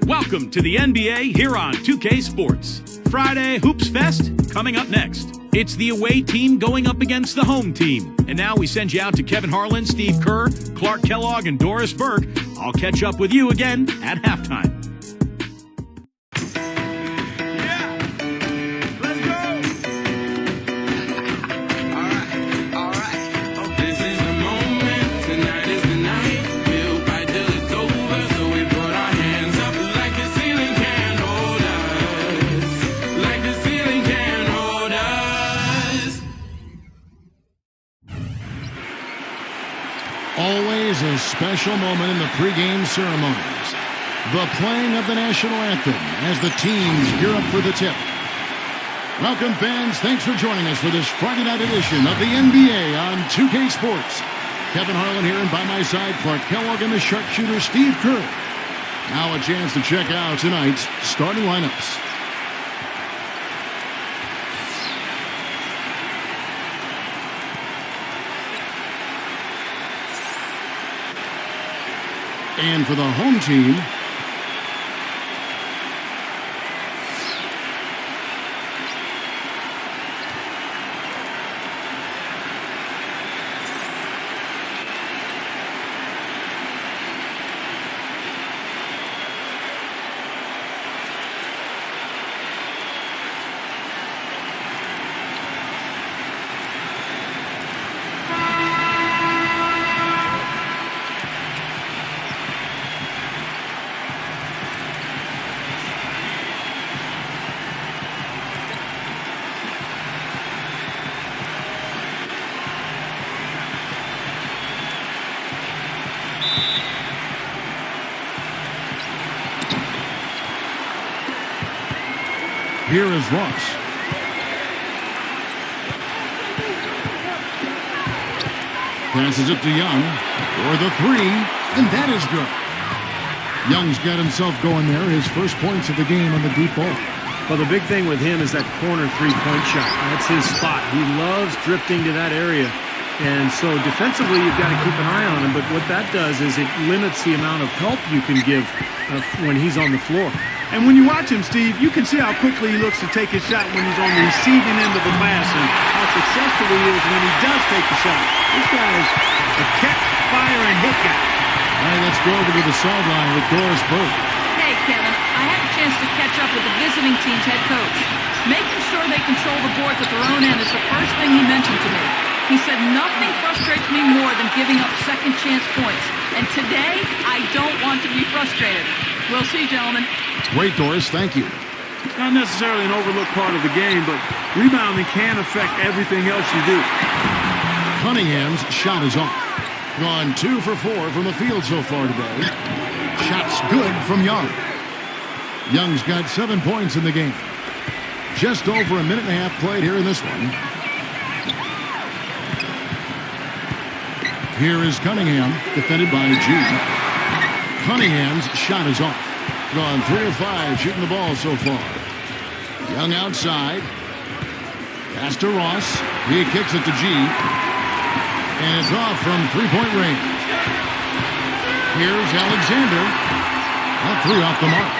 Welcome to the NBA here on 2K Sports. Friday Hoops Fest coming up next. It's the away team going up against the home team. And now we send you out to Kevin Harlan, Steve Kerr, Clark Kellogg, and Doris Burke. I'll catch up with you again at halftime. Always a special moment in the pregame ceremonies. The playing of the national anthem as the teams gear up for the tip. Welcome, fans. Thanks for joining us for this Friday night edition of the NBA on 2K Sports. Kevin Harlan here, and by my side, Clark Kellogg and the sharpshooter Steve Kerr. Now a chance to check out tonight's starting lineups. And for the home team, here is Ross. Passes it to Young for the three, and that is good. Young's got himself going there, his first points of the game on the deep ball. Well, the big thing with him is that corner three-point shot. That's his spot. He loves drifting to that area. And so defensively, you've got to keep an eye on him. But what that does is it limits the amount of help you can give when he's on the floor. And when you watch him, Steve, you can see how quickly he looks to take his shot when he's on the receiving end of the pass and how successful he is when he does take the shot. This guy is a catch, fire, and hit guy. All right, let's go over to the sideline with Doris Burke. Hey, Kevin, I had a chance to catch up with the visiting team's head coach. Making sure they control the boards at their own end is the first thing he mentioned to me. He said nothing frustrates me more than giving up second chance points. And today, I don't want to be frustrated. We'll see, gentlemen. Great, Doris. Thank you. It's not necessarily an overlooked part of the game, but rebounding can affect everything else you do. Cunningham's shot is off. Gone 2 for 4 from the field so far today. Shot's good from Young. Young's got 7 points in the game. Just over a minute and a half played here in this one. Here is Cunningham, defended by G. Cunningham's shot is off. Gone 3 of 5 shooting the ball so far. Young outside. Pass to Ross. He kicks it to G. And it's off from three-point range. Here's Alexander. That 3 off the mark.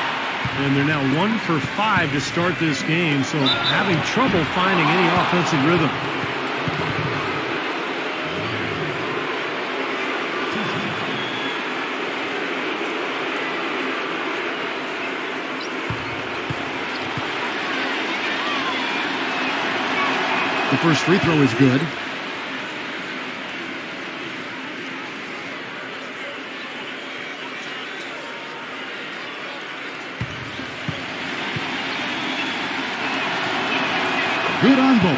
And they're now 1 for 5 to start this game, so having trouble finding any offensive rhythm. The first free throw is good. Good on both.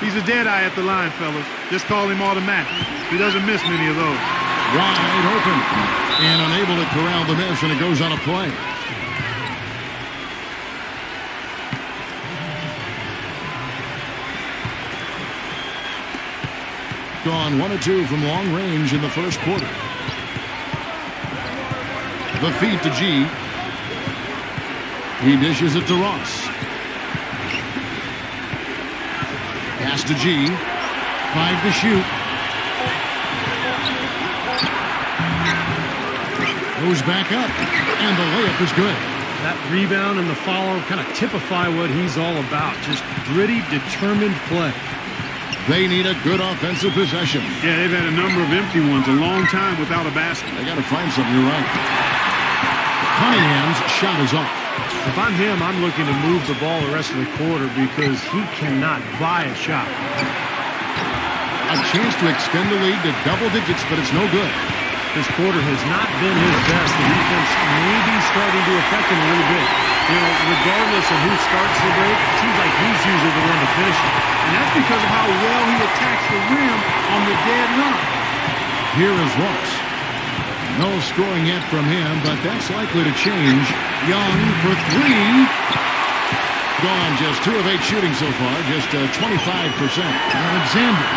He's a dead eye at the line, fellas. Just call him automatic. He doesn't miss many of those. Wide open. And unable to corral the miss, and it goes on a play. Gone 1 of 2 from long range in the first quarter. The feed to G. He dishes it to Ross. Pass to G. 5 to shoot. Goes back up. And the layup is good. That rebound and the follow kind of typify what he's all about. Just gritty, determined play. They need a good offensive possession. Yeah, they've had a number of empty ones, a long time without a basket. They got to find something, you're right. Cunningham's shot is off. If I'm him, I'm looking to move the ball the rest of the quarter because he cannot buy a shot. A chance to extend the lead to double digits, but it's no good. This quarter has not been his best. The defense may be starting to affect him a little bit. You know, regardless of who starts the break, it seems like he's usually the one to finish it. And that's because of how well he attacks the rim on the dead run. Here is Ross. No scoring yet from him, but that's likely to change. Young for three. Gone, just 2 of 8 shooting so far, just 25%. Alexander.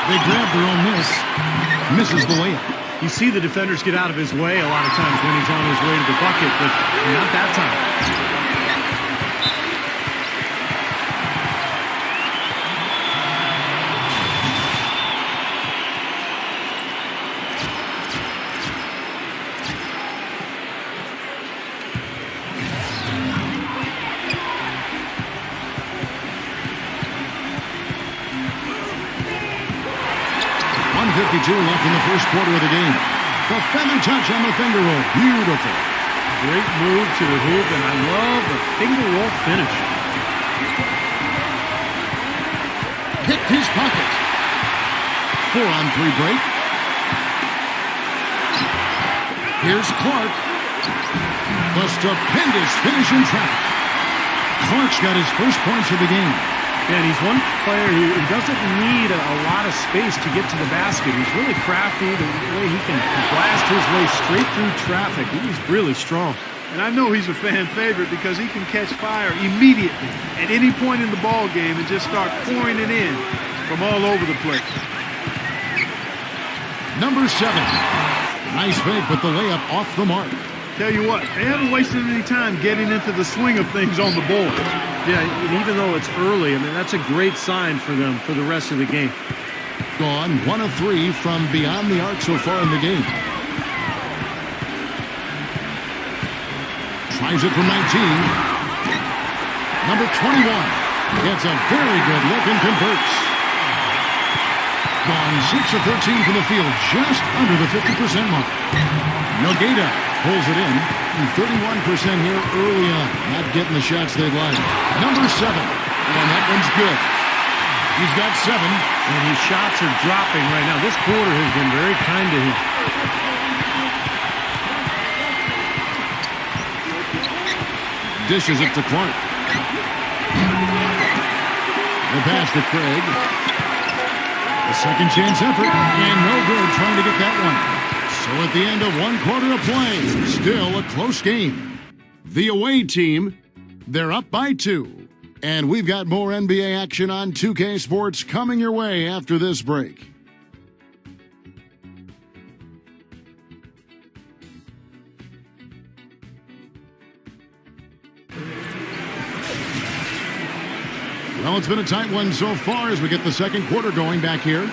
They grab their own miss. Misses the layup. You see the defenders get out of his way a lot of times when he's on his way to the bucket, but not that time. 1:52 left in the first quarter of the game. The feather touch on the finger roll. Beautiful. Great move to the hoop, and I love the finger roll finish. Picked his pocket. 4-on-3 break. Here's Clark. The stupendous finish in traffic. Clark's got his first points of the game. And he's one player who doesn't need a lot of space to get to the basket. He's really crafty, the way he can blast his way straight through traffic. He's really strong. And I know he's a fan favorite because he can catch fire immediately at any point in the ball game and just start pouring it in from all over the place. Number 7. Nice fake, but the layup off the mark. Tell you what, they haven't wasted any time getting into the swing of things on the board. Yeah, and even though it's early, I mean, that's a great sign for them for the rest of the game. Gone 1 of 3 from beyond the arc so far in the game. Tries it from 19. Number 21 gets a very good look and converts. Gone 6 of 13 from the field, just under the 50% mark. Nogueira pulls it in. 31% here early on. Not getting the shots they'd like. Number 7. And that one's good. He's got 7. And his shots are dropping right now. This quarter has been very kind to him. Dishes it to Clark. The pass to Craig. A second chance effort. And no good trying to get that one. So at the end of 1 quarter of play, still a close game. The away team, they're up by 2. And we've got more NBA action on 2K Sports coming your way after this break. Well, it's been a tight one so far as we get the second quarter going back here.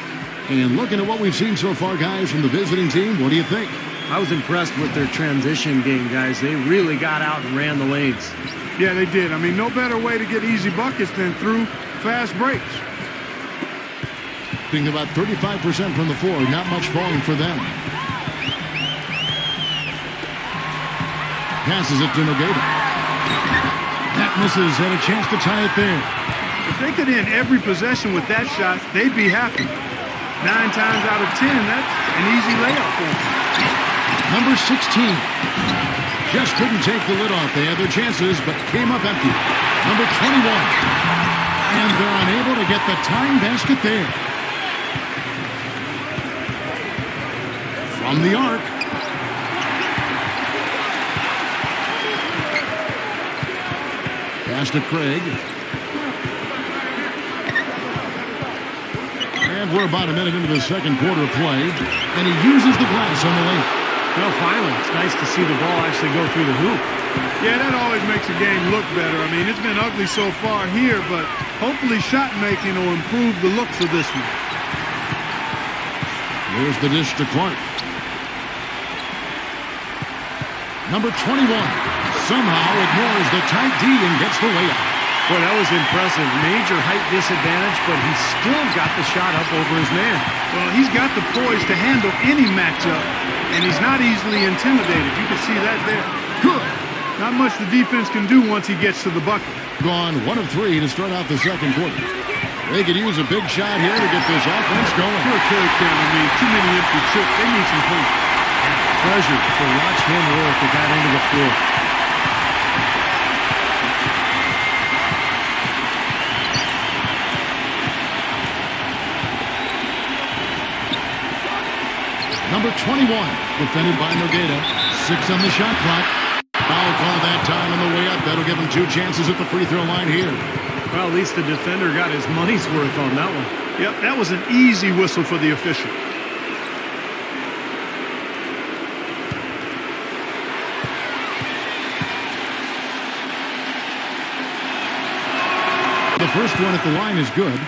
And looking at what we've seen so far, guys, from the visiting team, what do you think? I was impressed with their transition game, guys. They really got out and ran the lanes. Yeah, they did. I mean, no better way to get easy buckets than through fast breaks. Being about 35% from the floor, not much falling for them. Passes it to Nogueira. That misses, and a chance to tie it there. If they could end every possession with that shot, they'd be happy. 9 times out of 10, that's an easy layup for them. Number 16. Just couldn't take the lid off. They had their chances, but came up empty. Number 21. And they're unable to get the tying basket there. From the arc. Pass to Craig. And we're about a minute into the second quarter of play. And he uses the glass on the lane. Well, finally, it's nice to see the ball actually go through the hoop. Yeah, that always makes a game look better. I mean, it's been ugly so far here, but hopefully shot making will improve the looks of this one. Here's the dish to Clark. Number 21 somehow ignores the tight D and gets the layup. Boy, that was impressive. Major height disadvantage, but he still got the shot up over his man. Well, he's got the poise to handle any matchup, and he's not easily intimidated. You can see that there. Good. Not much the defense can do once he gets to the bucket. Gone 1 of 3 to start out the second quarter. They could use a big shot here to get this offense going. Sure could, Ken. I mean, too many empty trips. They need some points. Pleasure to watch him work at that end of the floor. Number 21, defended by Nogueira. 6 on the shot clock. Foul call that time on the way up. That'll give him 2 chances at the free throw line here. Well, at least the defender got his money's worth on that one. Yep, that was an easy whistle for the official. The first one at the line is good.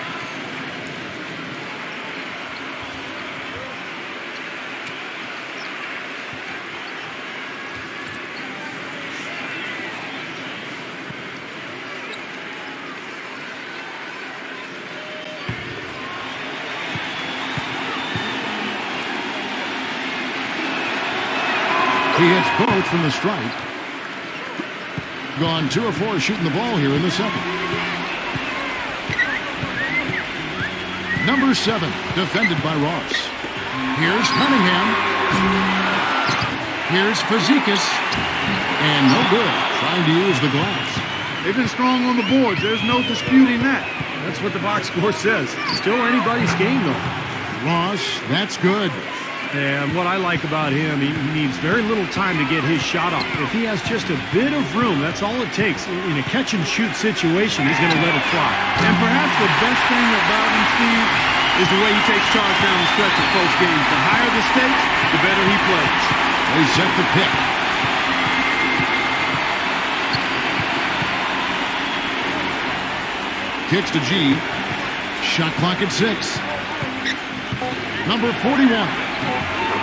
He hits both from the stripe. Gone 2 of 4 shooting the ball here in the second. Number 7, defended by Ross. Here's Cunningham. Here's Fazekas. And no good. Trying to use the glass. They've been strong on the boards. There's no disputing that. That's what the box score says. Still anybody's game, though. Ross, that's good. And what I like about him, he needs very little time to get his shot off. If he has just a bit of room, that's all it takes. In a catch-and-shoot situation, he's going to let it fly. And perhaps the best thing about him, Steve, is the way he takes charge down the stretch of close games. The higher the stakes, the better he plays. They set the pick. Kicks to G. Shot clock at 6. Number 41.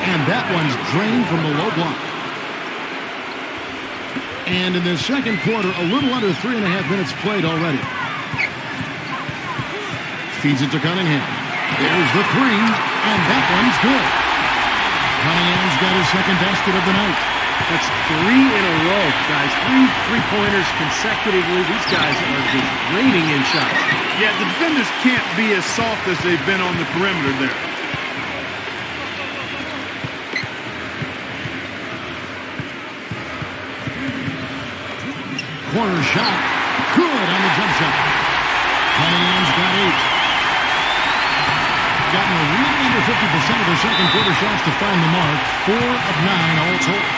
And that one's drained from the low block. And in the second quarter, a little under 3.5 minutes played already. Feeds it to Cunningham. There's the 3, and that one's good. Cunningham's got his second basket of the night. That's 3 in a row, guys. 3 three-pointers consecutively. These guys are just raining in shots. Yeah, the defenders can't be as soft as they've been on the perimeter there. Corner shot. Good on the jump shot. Cunningham's got 8. Gotten a little under 50% of their second quarter shots to find the mark. 4 of 9 all told.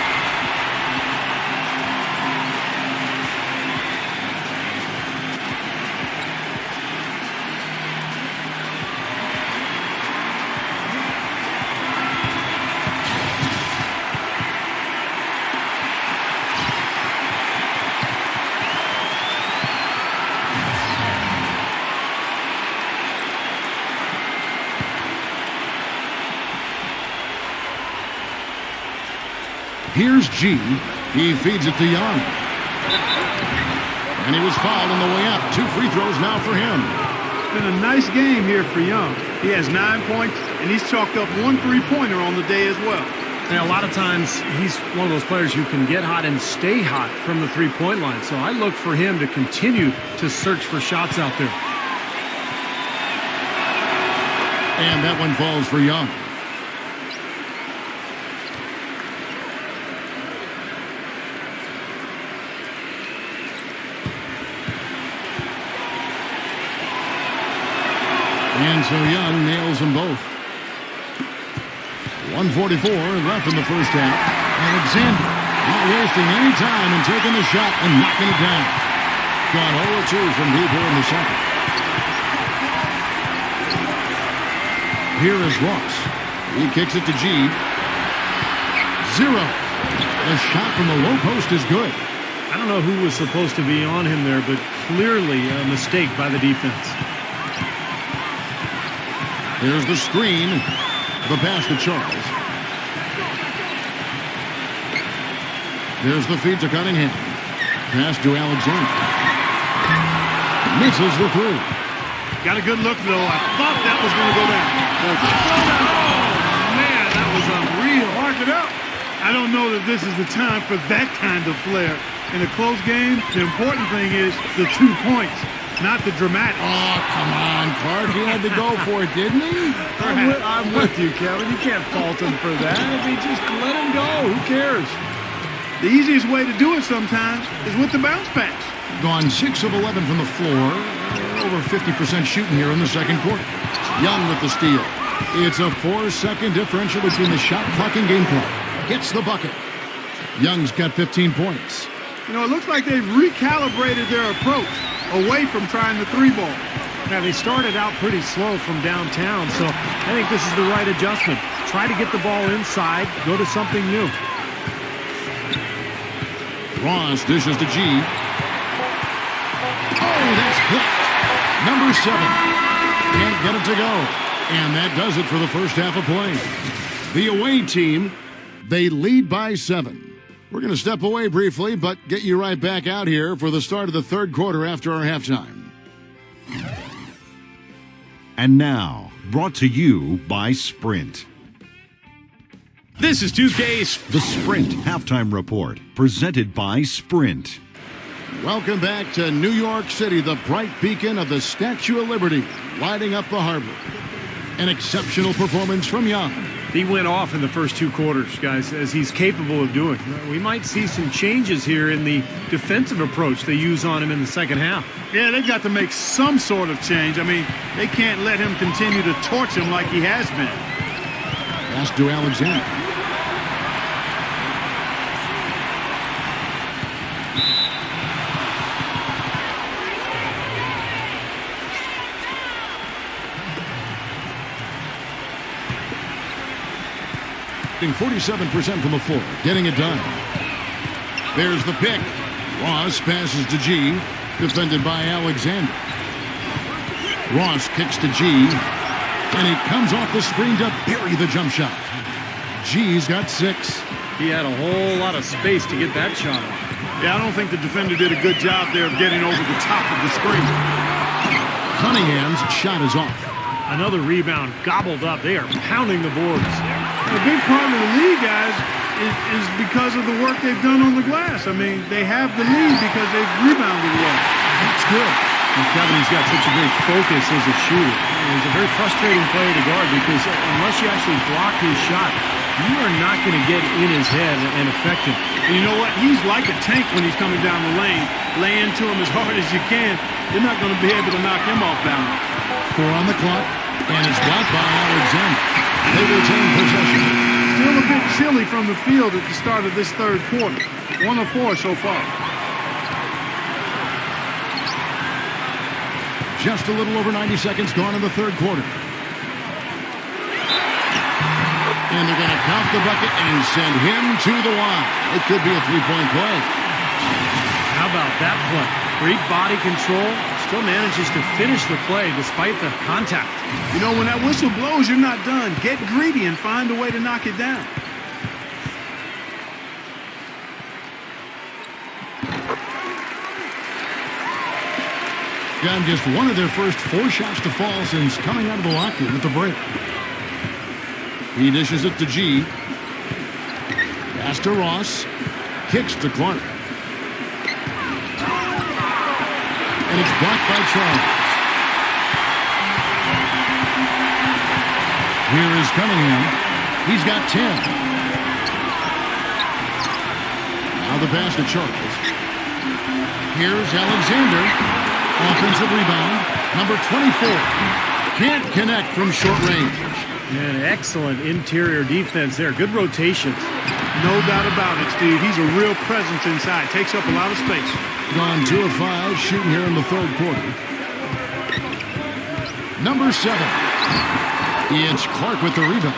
Here's G. He feeds it to Young. And he was fouled on the way up. 2 free throws now for him. It's been a nice game here for Young. He has 9 points, and he's chalked up 1 3-pointer on the day as well. And a lot of times, he's one of those players who can get hot and stay hot from the three-point line. So I look for him to continue to search for shots out there. And that one falls for Young. And so Young nails them both. 1:44 left in the first half. Alexander not wasting any time and taking the shot and knocking it down. Gone 0-2 from deep here in the second. Here is Ross. He kicks it to G. 0. The shot from the low post is good. I don't know who was supposed to be on him there, but clearly a mistake by the defense. There's the screen. The pass to Charles. There's the feed to Cunningham. pass to Alexander. Misses the three. Got a good look, though. I thought that was going to go down. Oh, man, that was unreal. Mark it up. I don't know that this is the time for that kind of flair. In a close game, the important thing is the 2 points, not the dramatic. Oh, come on, Clark. He had to go for it, didn't he? I'm with you, Kevin. You can't fault him for that. I mean, just let him go. Who cares? The easiest way to do it sometimes is with the bounce pass. Gone 6 of 11 from the floor. Over 50% shooting here in the second quarter. Young with the steal. It's a 4-second differential between the shot clock and game clock. Gets the bucket. Young's got 15 points. You know, it looks like they've recalibrated their approach away from trying the 3-ball. Now, they started out pretty slow from downtown, so I think this is the right adjustment. Try to get the ball inside, go to something new. Ross dishes to G. Oh, that's blocked. Number 7. Can't get it to go. And that does it for the first half of play. The away team, they lead by 7. We're going to step away briefly, but get you right back out here for the start of the third quarter after our halftime. And now, brought to you by Sprint. This is 2K's The Sprint Halftime Report, presented by Sprint. Welcome back to New York City, the bright beacon of the Statue of Liberty, lighting up the harbor. An exceptional performance from Young. He went off in the first 2 quarters, guys, as he's capable of doing. We might see some changes here in the defensive approach they use on him in the second half. Yeah, they've got to make some sort of change. I mean, they can't let him continue to torch him like he has been. Pass to Alexander. Shooting 47% from the floor, getting it done. There's the pick. Ross passes to G, defended by Alexander. Ross kicks to G, and he comes off the screen to bury the jump shot. G's got 6. He had a whole lot of space to get that shot off. Yeah, I don't think the defender did a good job there of getting over the top of the screen. Cunningham's shot is off. Another rebound gobbled up. They are pounding the boards. A big part of the lead, guys, is because of the work they've done on the glass. I mean, they have the lead because they've rebounded well. That's good. And Kevin, he's got such a great focus as a shooter. It's a very frustrating play to guard because unless you actually block his shot, you are not going to get in his head and affect him. And you know what? He's like a tank when he's coming down the lane. Lay into him as hard as you can. You're not going to be able to knock him off balance. 4 on the clock, and it's blocked by Alexander. They retain possession. Still a bit chilly from the field at the start of this third quarter. 1 of 4 so far. Just a little over 90 seconds gone in the third quarter. And they're going to count the bucket and send him to the line. It could be a 3-point play. How about that play? Great body control. Still manages to finish the play despite the contact. You know, when that whistle blows, you're not done. Get greedy and find a way to knock it down. Got just one of their first 4 shots to fall since coming out of the locker room at the break. He dishes it to G. Pass to Ross. Kicks to Clark. And it's blocked by Charles. Here is Cunningham. He's got 10. Now the pass to Charles. Here's Alexander. Offensive rebound. Number 24. Can't connect from short range. And excellent interior defense there. Good rotations. No doubt about it, Steve. He's a real presence inside. Takes up a lot of space. Gone 2 of 5, shooting here in the third quarter. Number 7. It's Clark with the rebound.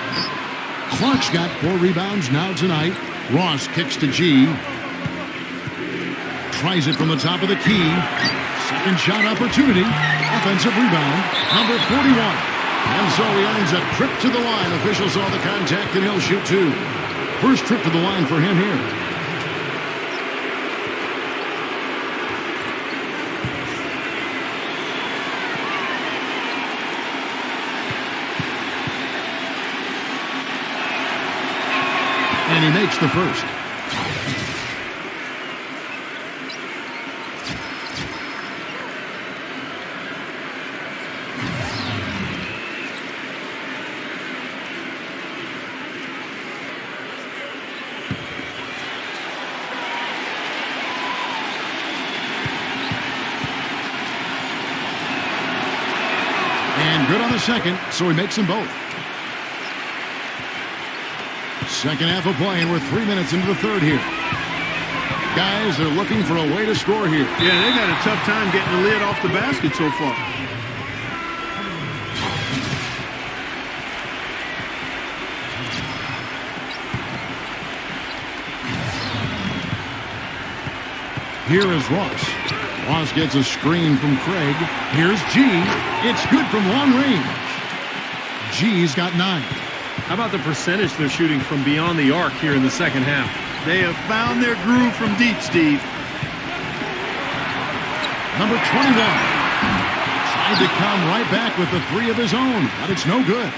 Clark's got 4 rebounds now tonight. Ross kicks to G. Tries it from the top of the key. Second shot opportunity. Offensive rebound. Number 41. And so he earns a trip to the line. Officials saw the contact and he'll shoot 2. First trip to the line for him here. And he makes the first. And good on the second, so he makes them both. Second half of play, and we're 3 minutes into the third here. Guys, they're looking for a way to score here. Yeah, they've had a tough time getting the lid off the basket so far. Here is Ross. Ross gets a screen from Craig. Here's G. It's good from long range. G's got 9. How about the percentage they're shooting from beyond the arc here in the second half? They have found their groove from deep, Steve. Number 21. Tried to come right back with the 3 of his own, but it's no good.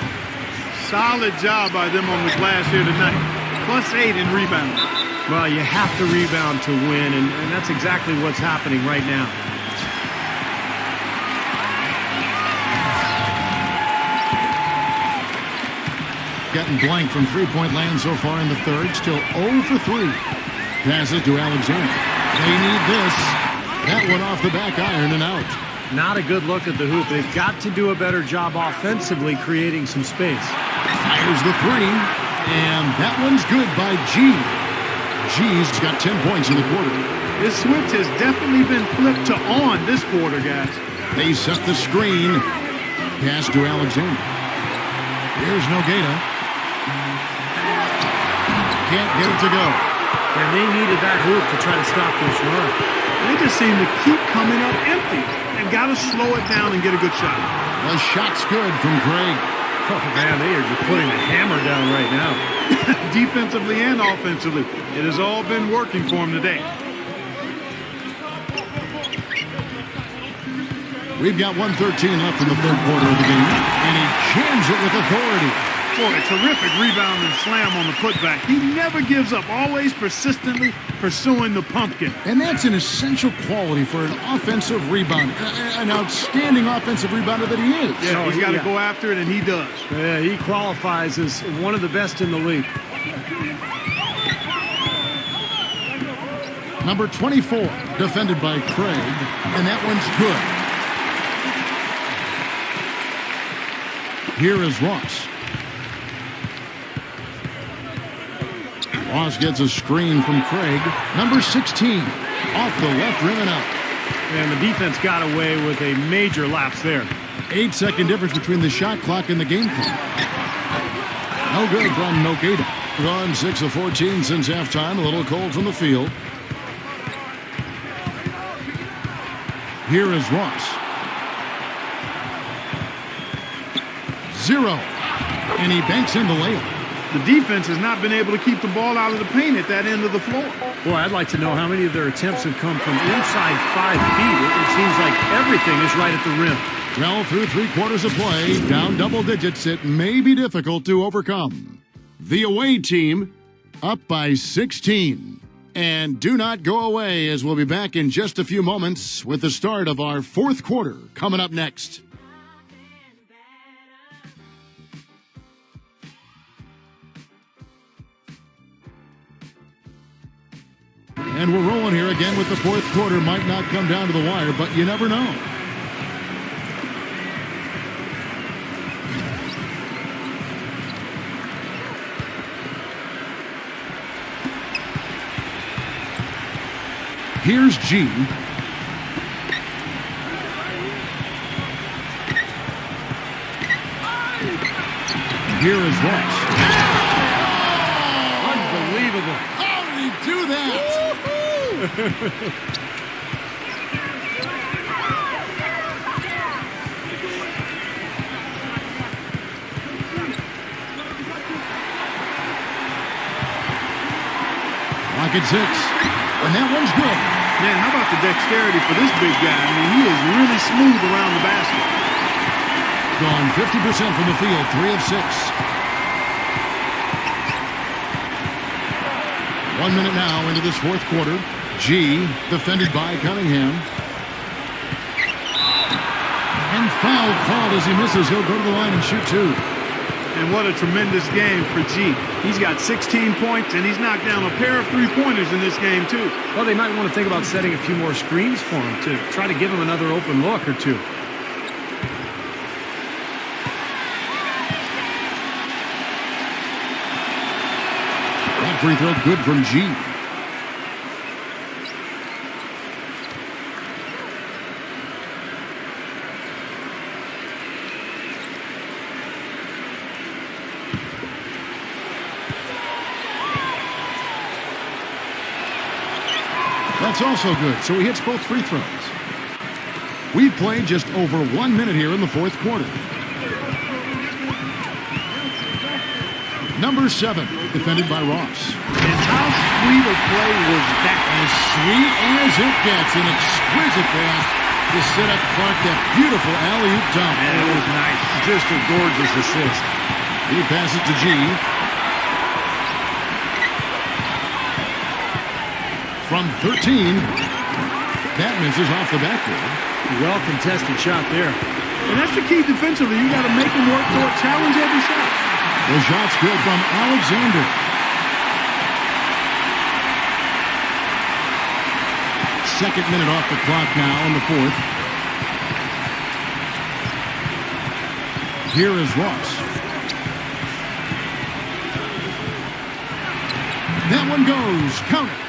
Solid job by them on the glass here tonight. +8 in rebounding. Well, you have to rebound to win, and that's exactly what's happening right now. Getting blank from three-point land so far in the third. Still 0 for 3. Passes to Alexander. They need this. That one off the back iron and out. Not a good look at the hoop. They've got to do a better job offensively creating some space. Fires the 3. And that one's good by G. G's got 10 points in the quarter. This switch has definitely been flipped to on this quarter, guys. They set the screen. Pass to Alexander. Here's Nogueira. Can't get it to go. And they needed that hoop to try to stop this run. They just seem to keep coming up empty. And got to slow it down and get a good shot. The shot's good from Craig. Oh, man, they are just putting the hammer down right now. Defensively and offensively. It has all been working for him today. We've got 1:13 left in the third quarter of the game. And he jams it with authority. Boy, a terrific rebound and slam on the putback. He never gives up, always persistently pursuing the pumpkin. And that's an essential quality for an offensive rebounder. An outstanding offensive rebounder that he is. Yeah, he's got to go after it, and he does. Yeah, he qualifies as one of the best in the league. Number 24, defended by Craig, and that one's good. Here is Ross. Ross gets a screen from Craig. Number 16, off the left rim and out. And the defense got away with a major lapse there. 8-second difference between the shot clock and the game clock. No good from Nogueira. Gone 6 of 14 since halftime. A little cold from the field. Here is Ross. 0. And he banks in the layup. The defense has not been able to keep the ball out of the paint at that end of the floor. Boy, I'd like to know how many of their attempts have come from inside 5 feet. It seems like everything is right at the rim. Well, through 3 quarters of play, down double digits, it may be difficult to overcome. The away team up by 16. And do not go away, as we'll be back in just a few moments with the start of our fourth quarter coming up next. And we're rolling here again with the fourth quarter. Might not come down to the wire, but you never know. Here's G. Here is Ross. Unbelievable. How did he do that? Rocket 6. And that one's good. Man, how about the dexterity for this big guy? I mean, he is really smooth around the basket. Gone 50% from the field, 3 of 6. 1 minute now into this fourth quarter. G, defended by Cunningham. And foul called as he misses. He'll go to the line and shoot two. And what a tremendous game for G. He's got 16 points, and he's knocked down a pair of three-pointers in this game, too. Well, they might want to think about setting a few more screens for him to try to give him another open look or two. That free throw good from G. That's also good, so he hits both free throws. We've played just over 1 minute here in the fourth quarter. Number 7, defended by Ross. And how sweet a play was that? As sweet as it gets, an exquisite pass to set up Clark, that beautiful alley-oop dunk. And it was nice. Just a gorgeous assist. He passes to G. From 13, that misses off the backboard. Well-contested shot there. And that's the key defensively. You got to make him work for it, challenge every shot. The shot's good from Alexander. Second minute off the clock now in the fourth. Here is Ross. That one goes. Count it.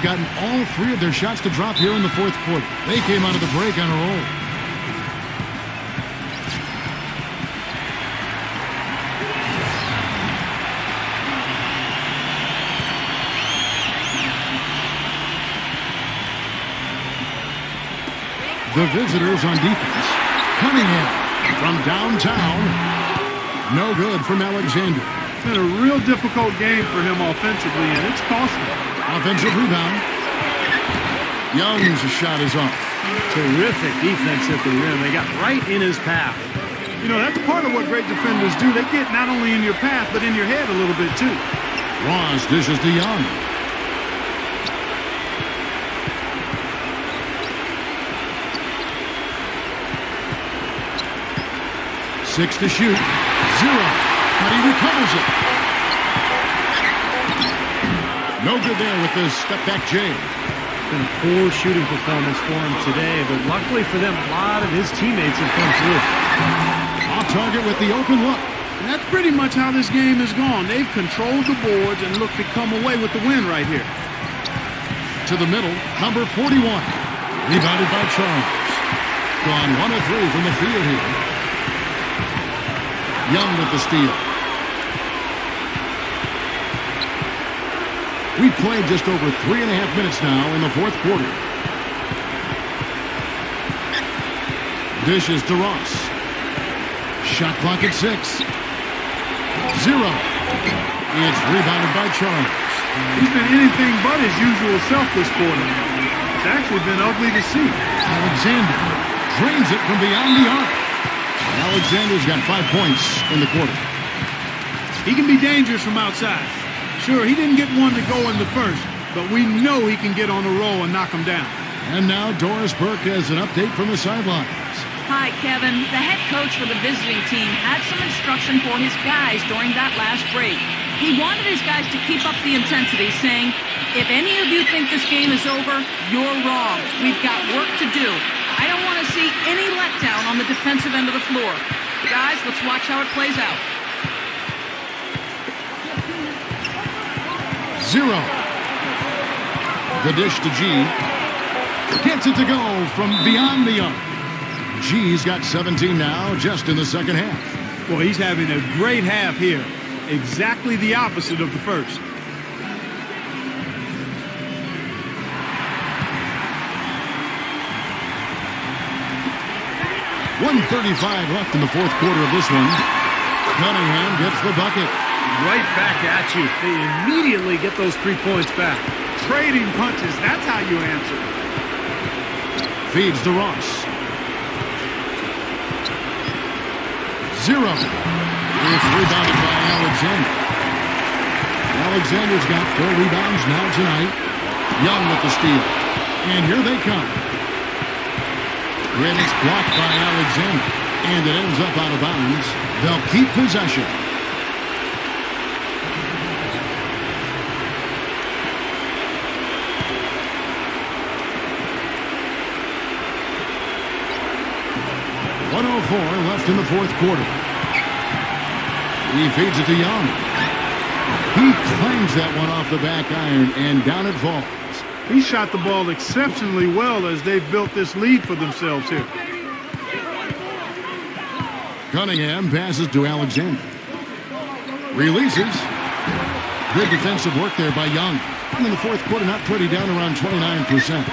Gotten all 3 of their shots to drop here in the fourth quarter. They came out of the break on a roll. The visitors on defense. Cunningham from downtown. No good from Alexander. It's been a real difficult game for him offensively, and it's costing him. Offensive rebound. Young's shot is off. Terrific defense at the rim. They got right in his path. You know, that's part of what great defenders do. They get not only in your path, but in your head a little bit, too. Ross dishes to Young. Six to shoot. 0. But he recovers it. No good there with the step-back J. Been a poor shooting performance for him today, but luckily for them, a lot of his teammates have come through. Off target with the open look. And that's pretty much how this game has gone. They've controlled the boards and looked to come away with the win right here. To the middle, number 41. Rebounded by Charles. Gone 1 of 3 from the field here. Young with the steal. We've played just over 3.5 minutes now in the fourth quarter. Dishes to Ross. Shot clock at 6. 0. It's rebounded by Charles. He's been anything but his usual self this quarter. It's actually been ugly to see. Alexander drains it from beyond the arc. Alexander's got 5 points in the quarter. He can be dangerous from outside. Sure, he didn't get one to go in the first, but we know he can get on a roll and knock him down. And now Doris Burke has an update from the sidelines. Hi, Kevin. The head coach for the visiting team had some instruction for his guys during that last break. He wanted his guys to keep up the intensity, saying, if any of you think this game is over, you're wrong. We've got work to do. I don't want to see any letdown on the defensive end of the floor. Guys, let's watch how it plays out. 0. The dish to G. Gets it to go from beyond the arc. G's got 17 now, just in the second half. Well, he's having a great half here. Exactly the opposite of the first. .135 left in the fourth quarter of this one. Cunningham gets the bucket. Right back at you. They immediately get those 3 points back. Trading punches, that's how you answer. Feeds to Ross. 0. It's rebounded by Alexander. Alexander's got 4 rebounds now tonight. Young with the steal. And here they come. And it's blocked by Alexander. And it ends up out of bounds. They'll keep possession. .104 left in the fourth quarter. He feeds it to Young. He clangs that one off the back iron, and down it falls. He shot the ball exceptionally well as they've built this lead for themselves here. Cunningham passes to Alexander. Releases. Good defensive work there by Young. And in the fourth quarter, not pretty, down around 29%.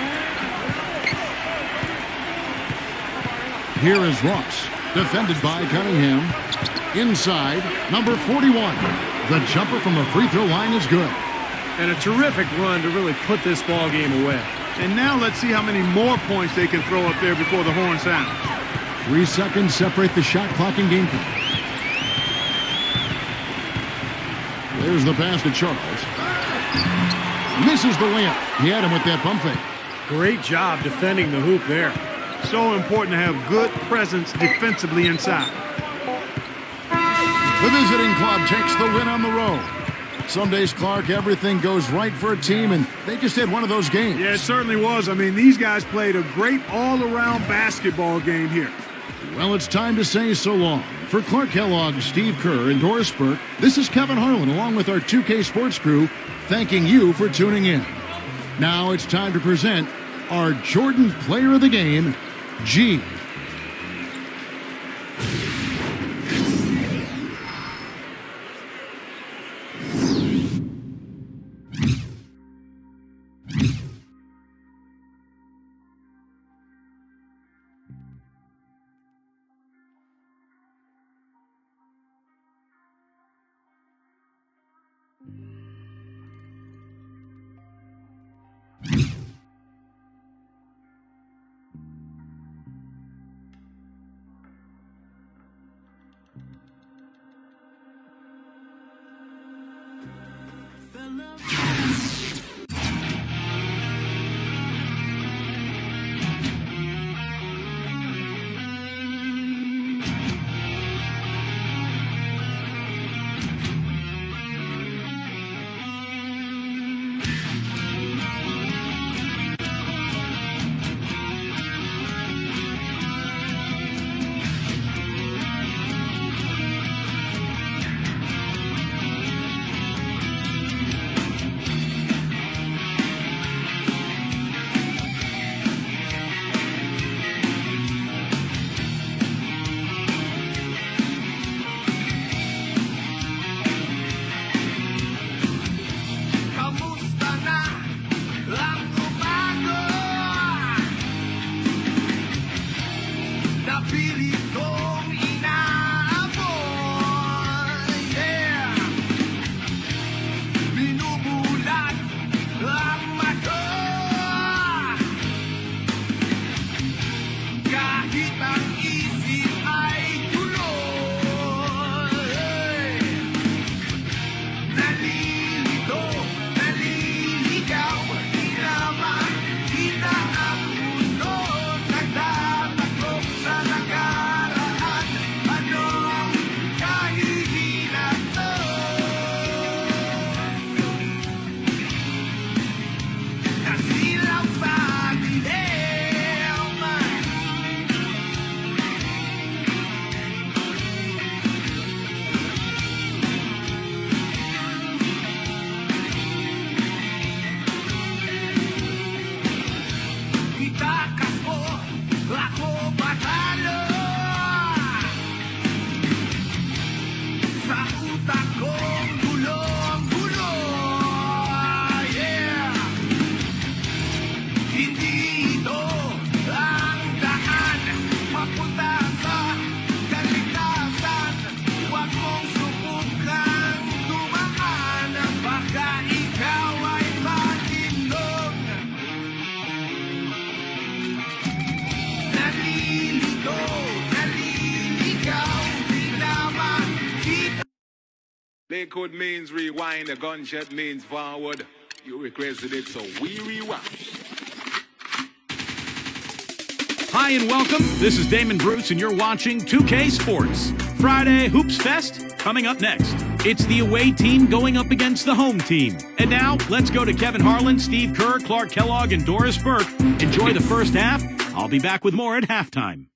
Here is Ross, defended by Cunningham. Inside, number 41. The jumper from the free throw line is good. And a terrific run to really put this ball game away. And now let's see how many more points they can throw up there before the horn sounds. 3 seconds separate the shot clock and game clock. There's the pass to Charles. Misses the layup. He had him with that pump fake. Great job defending the hoop there. So important to have good presence defensively inside. The visiting club takes the win on the road. Some days, Clark, everything goes right for a team, and they just had one of those games. Yeah, it certainly was. I mean, these guys played a great all-around basketball game here. Well, it's time to say so long. For Clark Kellogg, Steve Kerr, and Doris Burke, this is Kevin Harlan, along with our 2K Sports crew, thanking you for tuning in. Now it's time to present our Jordan Player of the Game, G. Bakewood means rewind, a gunshot means forward. You requested it, so we rewind. Hi and welcome. This is Damon Bruce, and you're watching 2K Sports. Friday Hoops Fest coming up next. It's the away team going up against the home team. And now, let's go to Kevin Harlan, Steve Kerr, Clark Kellogg, and Doris Burke. Enjoy the first half. I'll be back with more at halftime.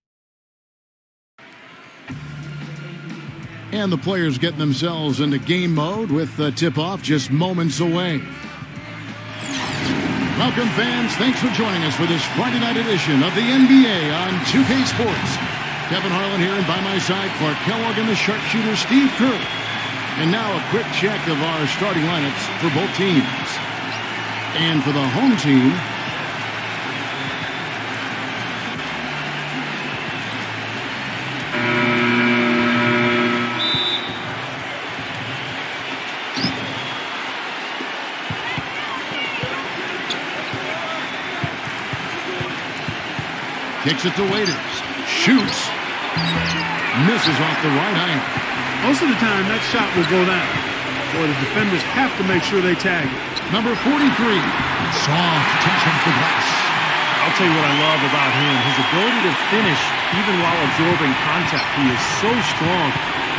And the players getting themselves into game mode with the tip-off just moments away. Welcome, fans. Thanks for joining us for this Friday night edition of the NBA on 2K Sports. Kevin Harlan here, and by my side, Clark Kellogg and the sharpshooter Steve Kerr. And now a quick check of our starting lineups for both teams. And for the home team, kicks it to Waiters. Shoots. Misses off the right iron. Most of the time, that shot will go down. Boy, the defenders have to make sure they tag it. Number 43. Soft touch off the glass. I'll tell you what I love about him. His ability to finish even while absorbing contact. He is so strong.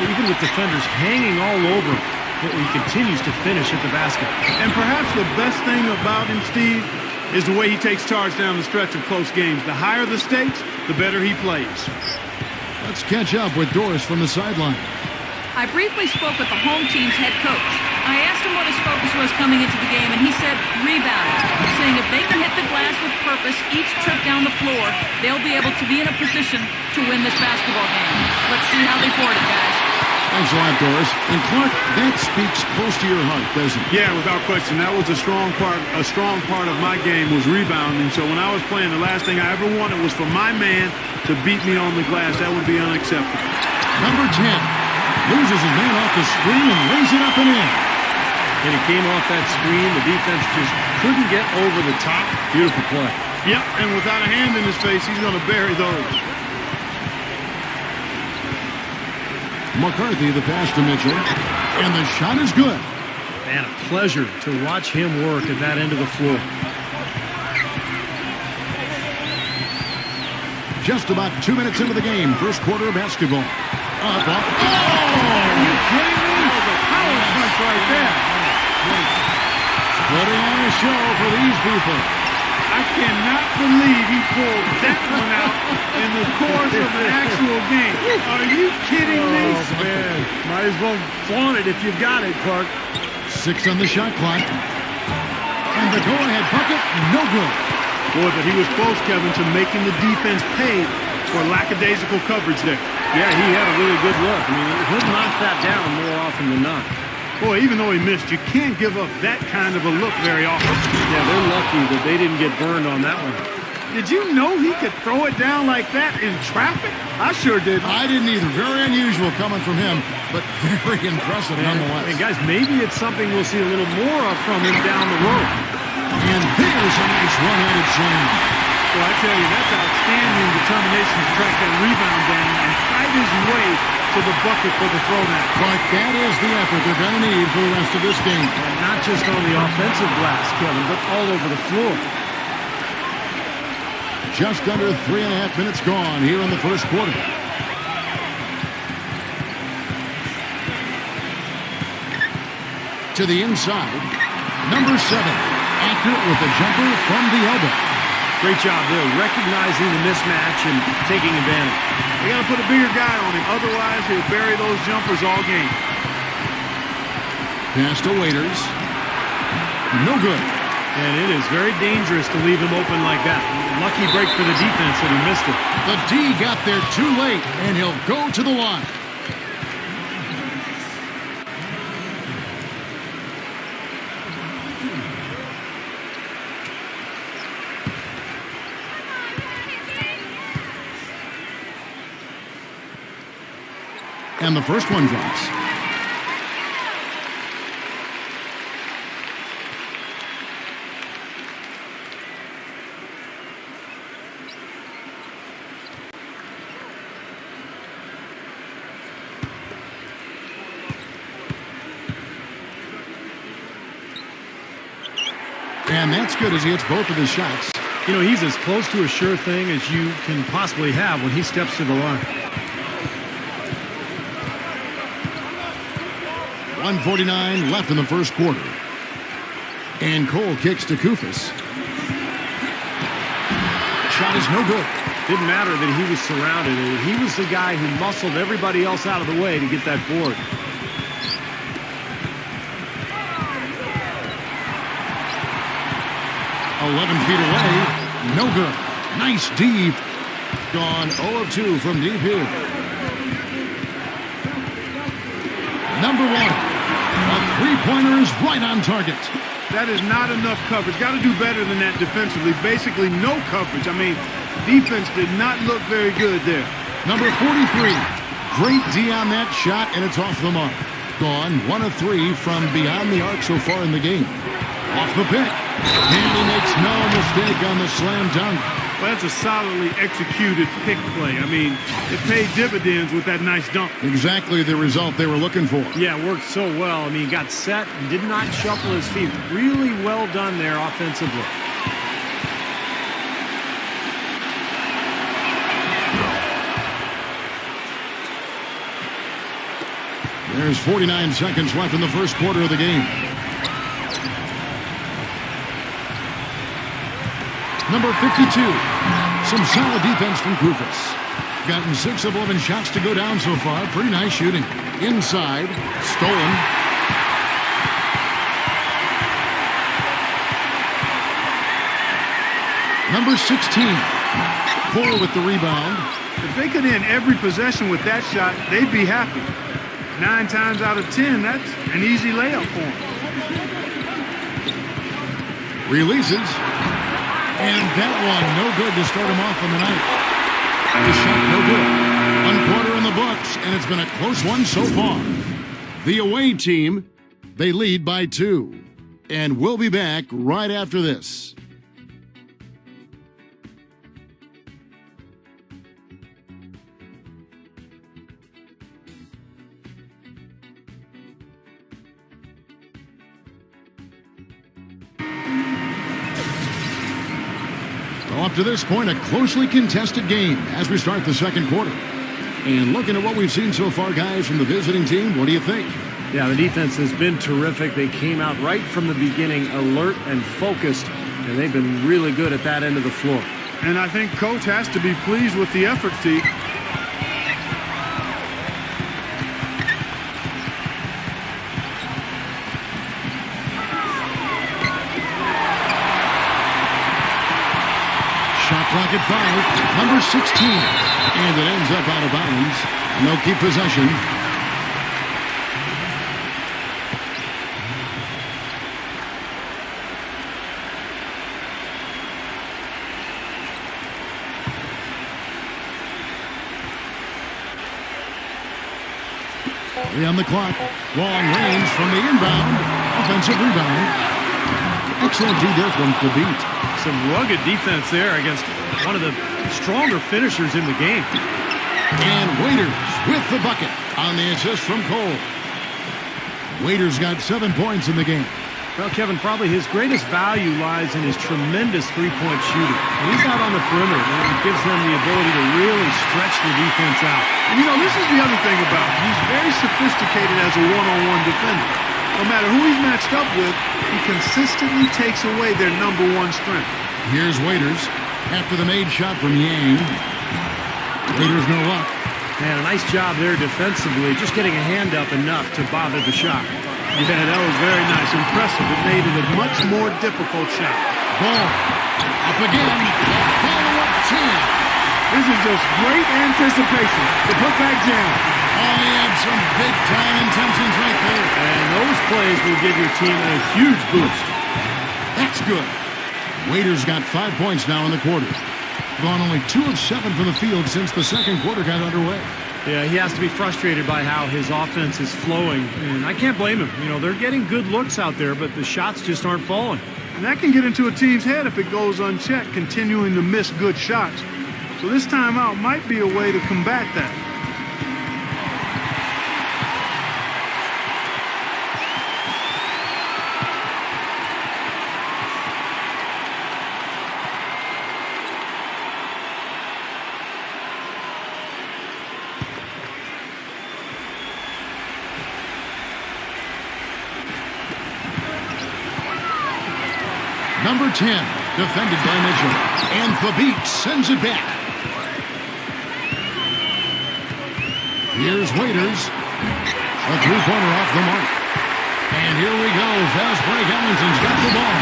Even with defenders hanging all over him, he continues to finish at the basket. And perhaps the best thing about him, Steve, is the way he takes charge down the stretch of close games. The higher the stakes, the better he plays. Let's catch up with Doris from the sideline. I briefly spoke with the home team's head coach. I asked him what his focus was coming into the game, and he said rebounding, saying if they can hit the glass with purpose each trip down the floor, they'll be able to be in a position to win this basketball game. Let's see how they board it, guys. Thanks a lot, Doris. And Clark, that speaks close to your heart, doesn't it? Yeah, without question. That was a strong part of my game was rebounding. So when I was playing, the last thing I ever wanted was for my man to beat me on the glass. That would be unacceptable. Number 10 loses his man off the screen and lays it up and in. And he came off that screen. The defense just couldn't get over the top. Beautiful play. Yep, and without a hand in his face, he's going to bury those. McCarthy, the pass to Mitchell, and the shot is good. Man, a pleasure to watch him work at that end of the floor. Just about 2 minutes into the game, first quarter of basketball. Up. Oh, are you kidding me? That was a power punch right there. Putting on a show for these people. I cannot believe he pulled that one out in the course of an actual game. Are you kidding me? Oh, man. Might as well flaunt it if you've got it, Clark. 6 on the shot clock. And the go-ahead bucket, no good. Boy, but he was close, Kevin, to making the defense pay for lackadaisical coverage there. Yeah, he had a really good look. I mean, he'll knock that down more often than not. Boy, even though he missed, you can't give up that kind of a look very often. Yeah, they're lucky that they didn't get burned on that one. Did you know he could throw it down like that in traffic? I sure did. I didn't either. Very unusual coming from him, but very impressive nonetheless. And guys, maybe it's something we'll see a little more of from him down the road. And there's a nice one-handed slam. Well, I tell you, that's outstanding determination to track that rebound down and fight his way to the bucket for the throwdown. But that is the effort they're going to need for the rest of this game. And not just on the offensive glass, Kevin, but all over the floor. Just under 3.5 minutes gone here in the first quarter. To the inside, number 7, accurate with the jumper from the elbow. Great job there, recognizing the mismatch and taking advantage. They got to put a bigger guy on him, otherwise he'll bury those jumpers all game. Pass to Waiters. No good. And it is very dangerous to leave him open like that. Lucky break for the defense that he missed it. The D got there too late, and he'll go to the line. And the first one drops. And that's good as he hits both of his shots. You know, he's as close to a sure thing as you can possibly have when he steps to the line. 1:49 left in the first quarter. And Cole kicks to Kufis. Shot is no good. Didn't matter that he was surrounded. He was the guy who muscled everybody else out of the way to get that board. feet away. No good. Nice deep. Gone 0 of 2 from deep here. Number 1. A three-pointer is right on target. That is not enough coverage. Got to do better than that defensively. Basically no coverage. I mean, defense did not look very good there. Number 43. Great D on that shot, and it's off the mark. Gone 1 of 3 from beyond the arc so far in the game. Off the pick. And he makes no mistake on the slam dunk. Well, that's a solidly executed pick play. I mean, it paid dividends with that nice dunk. Exactly the result they were looking for. Yeah, it worked so well. I mean, he got set and did not shuffle his feet. Really well done there offensively. There's 49 seconds left in the first quarter of the game. Number 52. Some solid defense from Kufis. Gotten 6 of 11 shots to go down so far. Pretty nice shooting. Inside. Stolen. Number 16. Cole with the rebound. If they could end every possession with that shot, they'd be happy. 9 times out of 10, that's an easy layup for them. Releases. And that one, no good to start him off on the night. The shot, no good. 1 quarter in the books, and it's been a close one so far. The away team, they lead by 2. And we'll be back right after this. Well, up to this point, a closely contested game as we start the second quarter. And looking at what we've seen so far, guys, from the visiting team, what do you think? Yeah, the defense has been terrific. They came out right from the beginning, alert and focused, and they've been really good at that end of the floor. And I think Coach has to be pleased with the effort, Steve. Clock at 5, number 16. And it ends up out of bounds. No keep possession. Three on the clock. Long range from the inbound. Offensive rebound. Excellent D difference to beat. Some rugged defense there against one of the stronger finishers in the game. And Waiters with the bucket on the assist from Cole. Waiters got 7 points in the game. Well, Kevin, probably his greatest value lies in his tremendous three-point shooting. When he's out on the perimeter, it gives them the ability to really stretch the defense out. And you know, this is the other thing about him. He's very sophisticated as a one-on-one defender. No matter who he's matched up with, he consistently takes away their number 1 strength. Here's Waiters after the made shot from Yang. Waiters no luck. Man, a nice job there defensively, just getting a hand up enough to bother the shot. Yeah, that was very nice. Impressive. It made it a much more difficult shot. Ball. Up again. The follow-up 10. This is just great anticipation. The putback jam. Oh, he had some big-time intentions right there. And those plays will give your team a huge boost. That's good. Waiters got 5 points now in the quarter. Gone only 2 of 7 from the field since the second quarter got underway. Yeah, he has to be frustrated by how his offense is flowing. And I can't blame him. You know, they're getting good looks out there, but the shots just aren't falling. And that can get into a team's head if it goes unchecked, continuing to miss good shots. So this timeout might be a way to combat that. Number 10, defended by Mitchell. And Thabit sends it back. Here's Waiters. A three-pointer off the mark. And here we go. Fast break. Ellington's got the ball.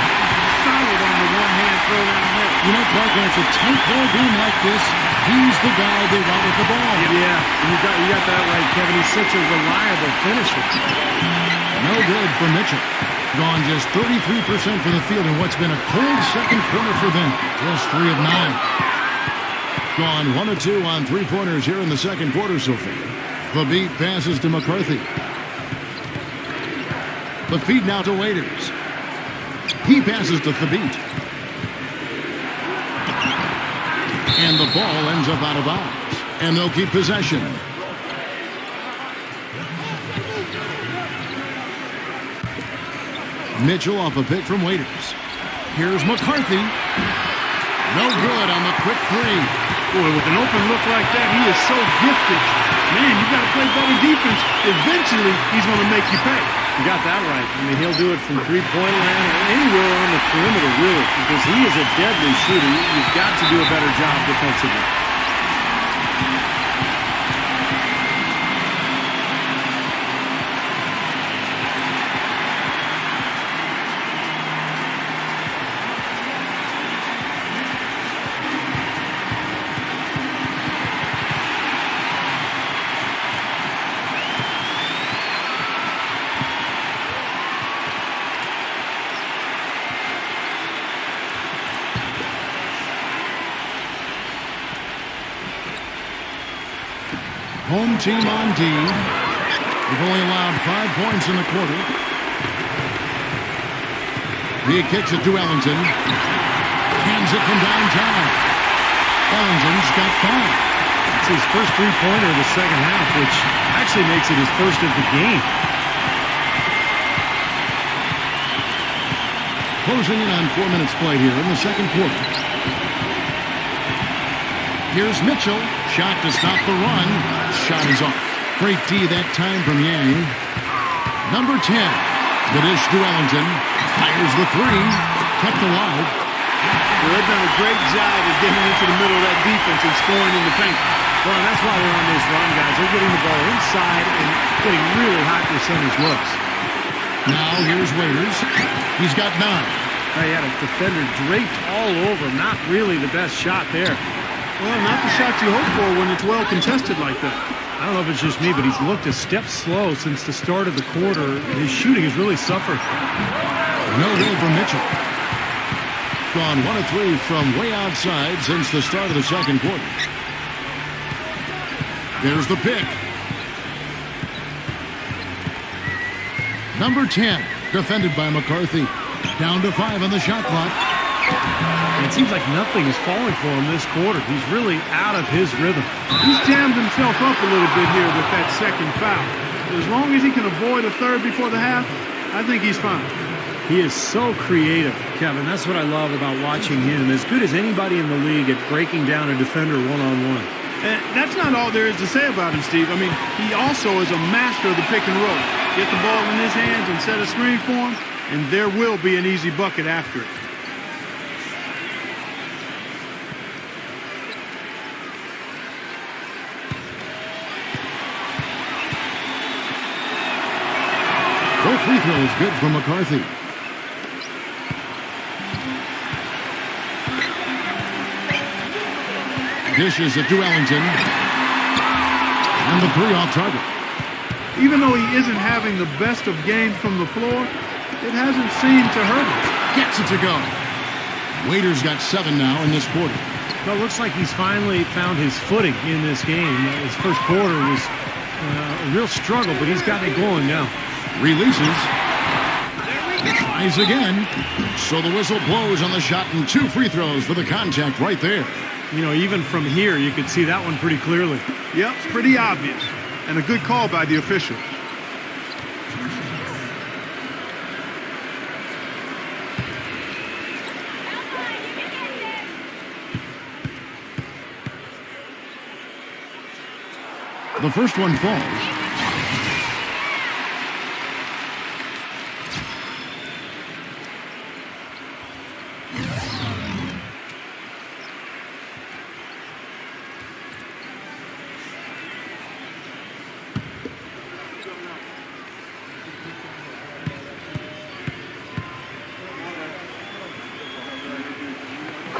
Solid on the one-hand throw down there. You know, Clark, when it's a tight ball game like this, he's the guy they want with the ball. Yeah, you got that right, Kevin. He's such a reliable finisher. No good for Mitchell. Gone just 33% from the field in what's been a cold second quarter for them. Just 3 of 9. Gone 1 of 2 on three-pointers here in the second quarter so far. Thabit passes to McCarthy. The feed now to Waiters. He passes to Thabit. And the ball ends up out of bounds. And they'll keep possession. Mitchell off a pick from Waiters. Here's McCarthy. No good on the quick three. Boy, with an open look like that, he is so gifted. Man, you got to play better defense. Eventually, he's going to make you pay. You got that right. I mean, he'll do it from three-point land or anywhere on the perimeter, really, because he is a deadly shooter. You've got to do a better job defensively. Home team on D. They've only allowed 5 points in the quarter. He kicks it to Ellington. Hands it from downtown. Ellington's got 5. It's his first three-pointer of the second half, which actually makes it his first of the game. Closing in on 4 minutes played here in the second quarter. Here's Mitchell. Shot to stop the run. Shot is off. Great D that time from Yang. Number 10. The dish to Ellington. Fires the three. Kept alive. Well, they've done a great job of getting into the middle of that defense and scoring in the paint. Well, and that's why they're on this run, guys. They're getting the ball inside and getting really high percentage looks. Now here's Waiters. He's got 9. He had a defender draped all over. Not really the best shot there. Well, not the shot you hope for when it's well contested like that. I don't know if it's just me, but he's looked a step slow since the start of the quarter. His shooting has really suffered. No good for Mitchell. Gone 1 of 3 from way outside since the start of the second quarter. There's the pick. Number 10, defended by McCarthy. Down to 5 on the shot clock. It seems like nothing is falling for him this quarter. He's really out of his rhythm. He's jammed himself up a little bit here with that second foul. As long as he can avoid a third before the half, I think he's fine. He is so creative, Kevin. That's what I love about watching him. As good as anybody in the league at breaking down a defender one-on-one. And that's not all there is to say about him, Steve. I mean, he also is a master of the pick and roll. Get the ball in his hands and set a screen for him, and there will be an easy bucket after it. Both free throws good from McCarthy. Dishes it to Ellington. And the 3 off target. Even though he isn't having the best of games from the floor, it hasn't seemed to hurt him. Gets it to go. Waiters got 7 now in this quarter. Well, it looks like he's finally found his footing in this game. His first quarter was a real struggle, but he's got it going now. Releases. Tries again. So the whistle blows on the shot and 2 free throws for the contact right there. You know, even from here, you could see that one pretty clearly. Yep, pretty obvious. And a good call by the official. The first one falls.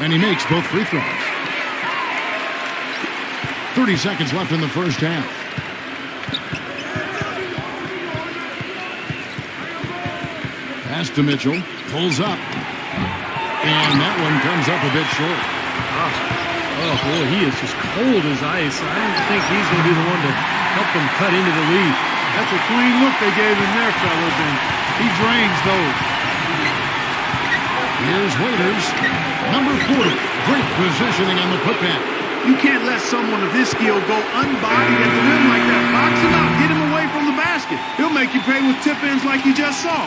And he makes both free throws. 30 seconds left in the first half. Pass to Mitchell. Pulls up. And that one comes up a bit short. Oh, boy, he is just cold as ice. I don't think he's going to be the one to help them cut into the lead. That's a clean look they gave him there, fellas, and he drains those. Here's Waiters. Number 40. Great positioning on the putback. You can't let someone of his skill go unbodied at the rim like that. Box him out. Get him away from the basket. He'll make you pay with tip-ins like you just saw.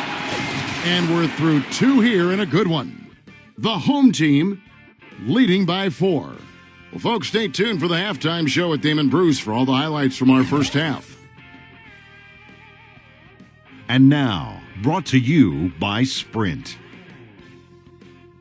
And we're through 2 here and a good one. The home team leading by 4. Well, folks, stay tuned for the halftime show with Damon Bruce for all the highlights from our first half. And now, brought to you by Sprint.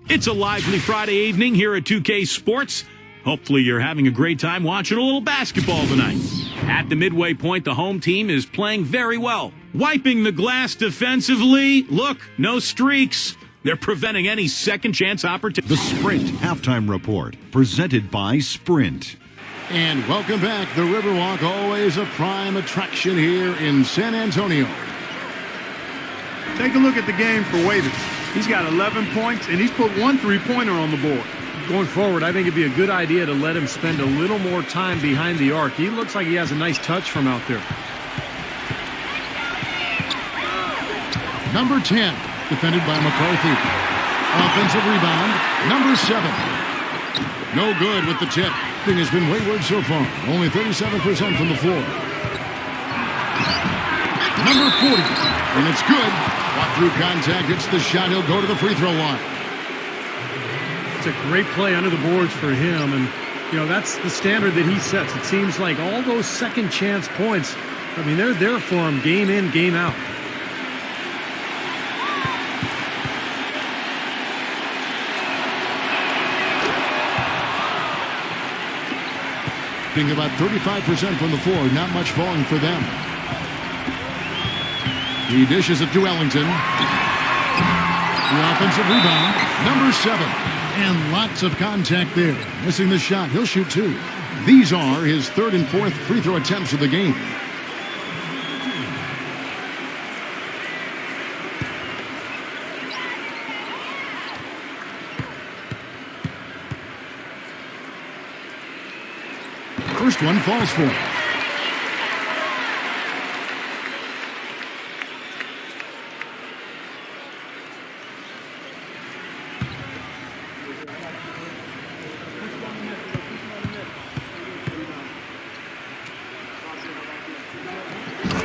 It's a lively Friday evening here at 2K Sports. Hopefully you're having a great time watching a little basketball tonight. At the midway point, the home team is playing very well. Wiping the glass defensively. Look, no streaks. They're preventing any second chance opportunity. The Sprint Halftime Report, presented by Sprint. And welcome back. The Riverwalk, always a prime attraction here in San Antonio. Take a look at the game for Waiters. He's got 11 points, and he's put 1 3-pointer on the board. Going forward, I think it'd be a good idea to let him spend a little more time behind the arc. He looks like he has a nice touch from out there. Number 10, defended by McCarthy. Offensive rebound, number 7. No good with the tip. Thing has been wayward so far. Only 37% from the floor. Number 40, and it's good. Caught through contact, hits the shot. He'll go to the free throw line. It's a great play under the boards for him, and, you know, that's the standard that he sets. It seems like all those second chance points, I mean, they're there for him game in, game out. Being about 35% from the floor, not much falling for them. He dishes it to Ellington. The offensive rebound, number 7. And lots of contact there. Missing the shot. He'll shoot 2. These are his 3rd and 4th free throw attempts of the game. First one falls for him.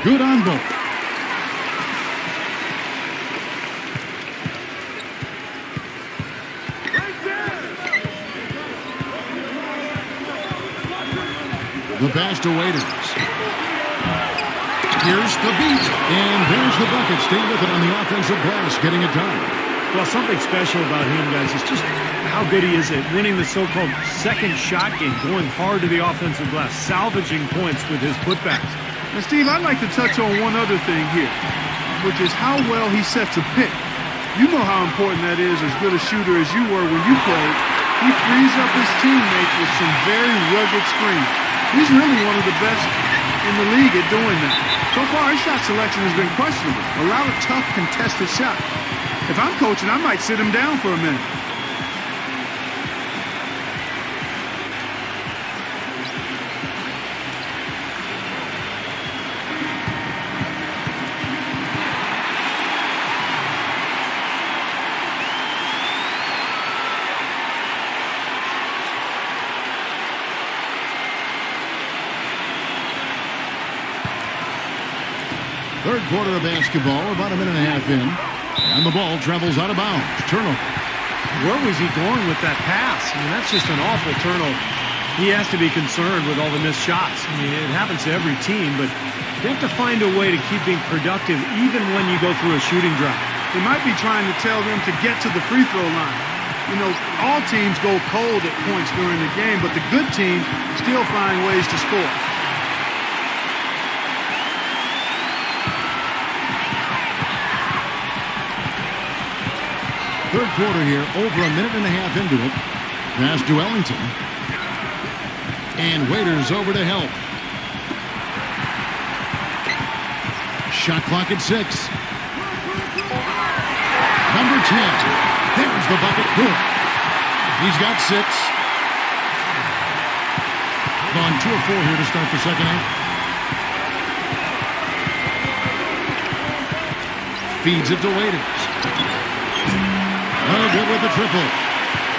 Good on both. The pass to Waiters. Here's the beat. And there's the bucket. Stay with it on the offensive glass, getting it done. Well, something special about him, guys, is just how good he is at winning the so-called second shot game, going hard to the offensive glass, salvaging points with his putbacks. Now, Steve, I'd like to touch on one other thing here, which is how well he sets a pick. You know how important that is, as good a shooter as you were when you played. He frees up his teammates with some very rugged screens. He's really one of the best in the league at doing that. So far, his shot selection has been questionable. A lot of tough, contested shots. If I'm coaching, I might sit him down for a minute. Third quarter of basketball, about a minute and a half in. And the ball travels out of bounds. Turnover. Where was he going with that pass? I mean, that's just an awful turnover. He has to be concerned with all the missed shots. I mean, it happens to every team, but you have to find a way to keep being productive even when you go through a shooting drive. He might be trying to tell them to get to the free throw line. You know, all teams go cold at points during the game, but the good teams still find ways to score. Third quarter here, over a minute and a half into it. Pass to Ellington. And Waiters over to help. Shot clock at 6. Number 10. There's the bucket. Good. He's got 6. Gone 2 of 4 here to start the second half. Feeds it to Waiters. Oh, good with the triple.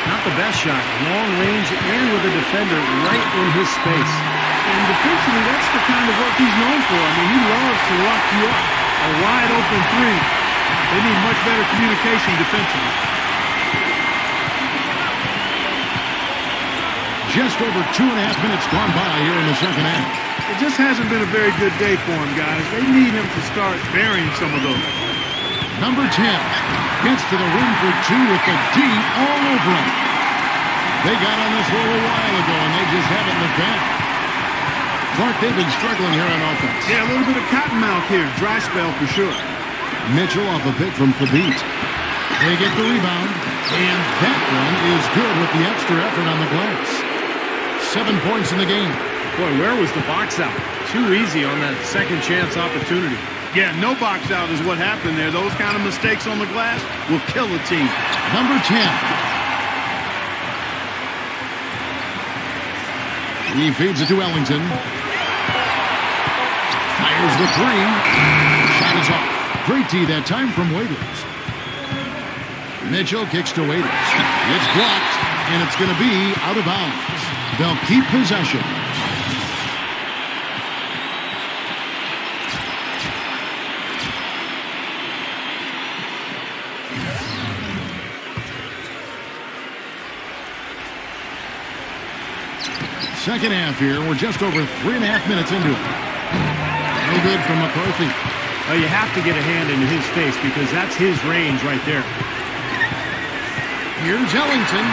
Not the best shot. Long range and with a defender right in his space. And defensively, that's the kind of work he's known for. I mean, he loves to lock you up. A wide open 3. They need much better communication defensively. Just over 2.5 minutes gone by here in the second half. It just hasn't been a very good day for him, guys. They need him to start burying some of those. Number 10 gets to the rim for 2 with the D all over him. They got on this a little while ago, and they just haven't looked back. Clark, they've been struggling here on offense. Yeah, a little bit of cottonmouth here. Dry spell for sure. Mitchell off a pick from Thabit. They get the rebound, and that one is good with the extra effort on the glass. 7 points in the game. Boy, where was the box out? Too easy on that second chance opportunity. Yeah, no box out is what happened there. Those kind of mistakes on the glass will kill a team. Number 10. He feeds it to Ellington. Fires the 3. Shot is off. Great D that time from Waiters. Mitchell kicks to Waiters. It's blocked, and it's going to be out of bounds. They'll keep possession. Second half here. We're just over 3.5 minutes into it. No good from McCarthy. Well, you have to get a hand into his face because that's his range right there. Here's Ellington.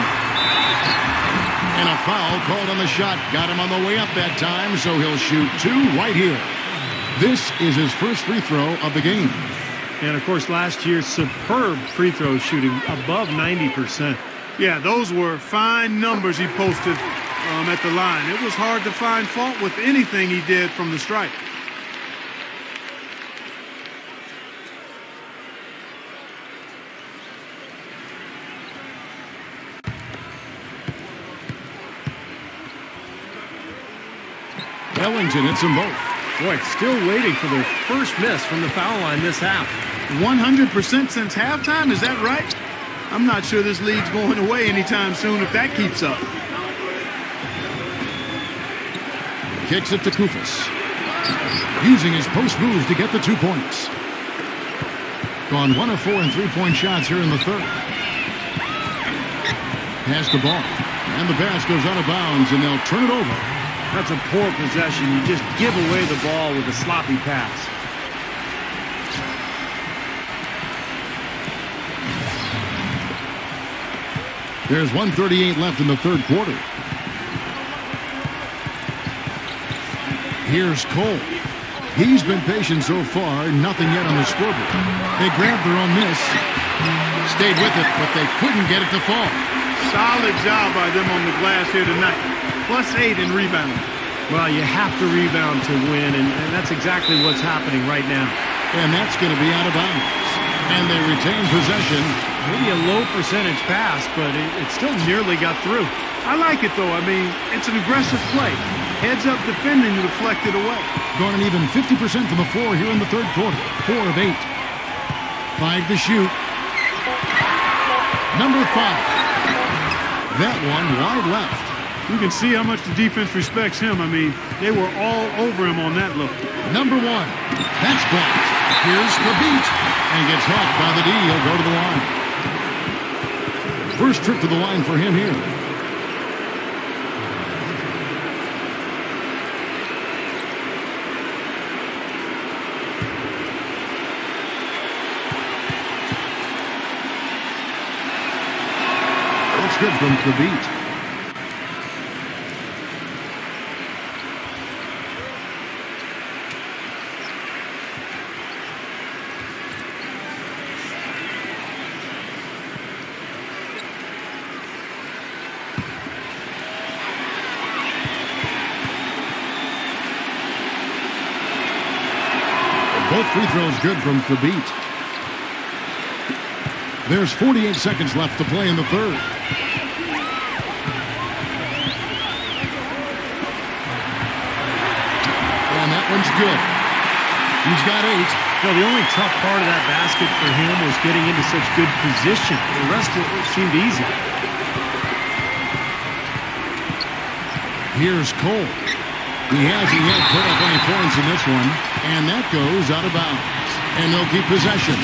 And a foul called on the shot. Got him on the way up that time, so he'll shoot 2 right here. This is his first free throw of the game. And, of course, last year's superb free throw shooting above 90%. Yeah, those were fine numbers he posted at the line. It was hard to find fault with anything he did from the stripe. Ellington hits them both. Boy, still waiting for their first miss from the foul line this half. 100% since halftime, is that right? I'm not sure this lead's going away anytime soon if that keeps up. Kicks it to Kufis. Using his post move to get the 2 points. Gone 1 of 4 in 3-point shots here in the third. Pass the ball. And the pass goes out of bounds, and they'll turn it over. That's a poor possession. You just give away the ball with a sloppy pass. There's 1:38 left in the third quarter. Here's Cole. He's been patient so far. Nothing yet on the scoreboard. They grabbed their own miss. Stayed with it, but they couldn't get it to fall. Solid job by them on the glass here tonight. +8 in rebounding. Well, you have to rebound to win, and that's exactly what's happening right now. And that's going to be out of bounds. And they retain possession. Maybe a low percentage pass, but it still nearly got through. I like it, though. I mean, it's an aggressive play. Heads up defending to deflect it away. Gone an even 50% from the floor here in the third quarter. 4 of 8. 5 to shoot. Number 5. That one wide left. You can see how much the defense respects him. I mean, they were all over him on that look. Number 1. That's blocked. Here's the beat. And gets helped by the D. He'll go to the line. First trip to the line for him here. That's good from the beat. Both free throws good from Thabit. There's 48 seconds left to play in the third. And that one's good. He's got 8. No, the only tough part of that basket for him was getting into such good position. The rest of it seemed easy. Here's Cole. He hasn't yet put up any points in this one. And that goes out of bounds. And they'll keep possession.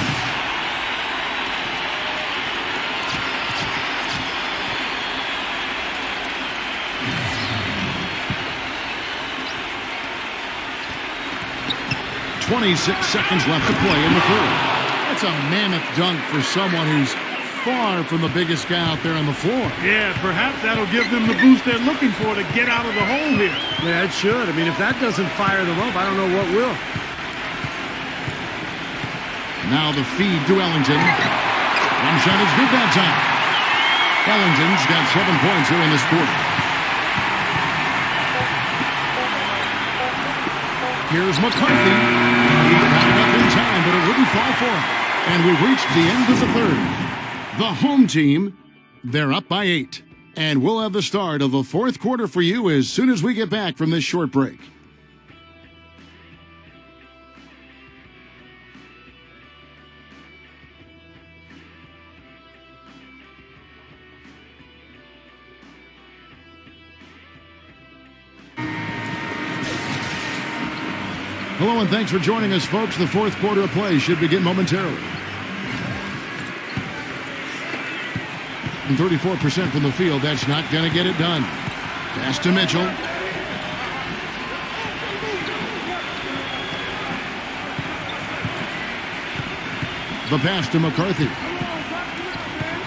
.26 seconds left to play in the third. That's a mammoth dunk for someone who's far from the biggest guy out there on the floor. Yeah, perhaps that'll give them the boost they're looking for to get out of the hole here. Yeah, it should. I mean, if that doesn't fire them up, I don't know what will. Now the feed to Ellington. One shot is good that time. Ellington's got 7 points here in this quarter. Here's McCarthy. He got it up in time, but it wouldn't fall for him. And we've reached the end of the third. The home team, they're up by 8. And we'll have the start of the fourth quarter for you as soon as we get back from this short break. Hello and thanks for joining us, folks. The fourth quarter of play should begin momentarily. And 34% from the field, that's not going to get it done. Pass to Mitchell. The pass to McCarthy.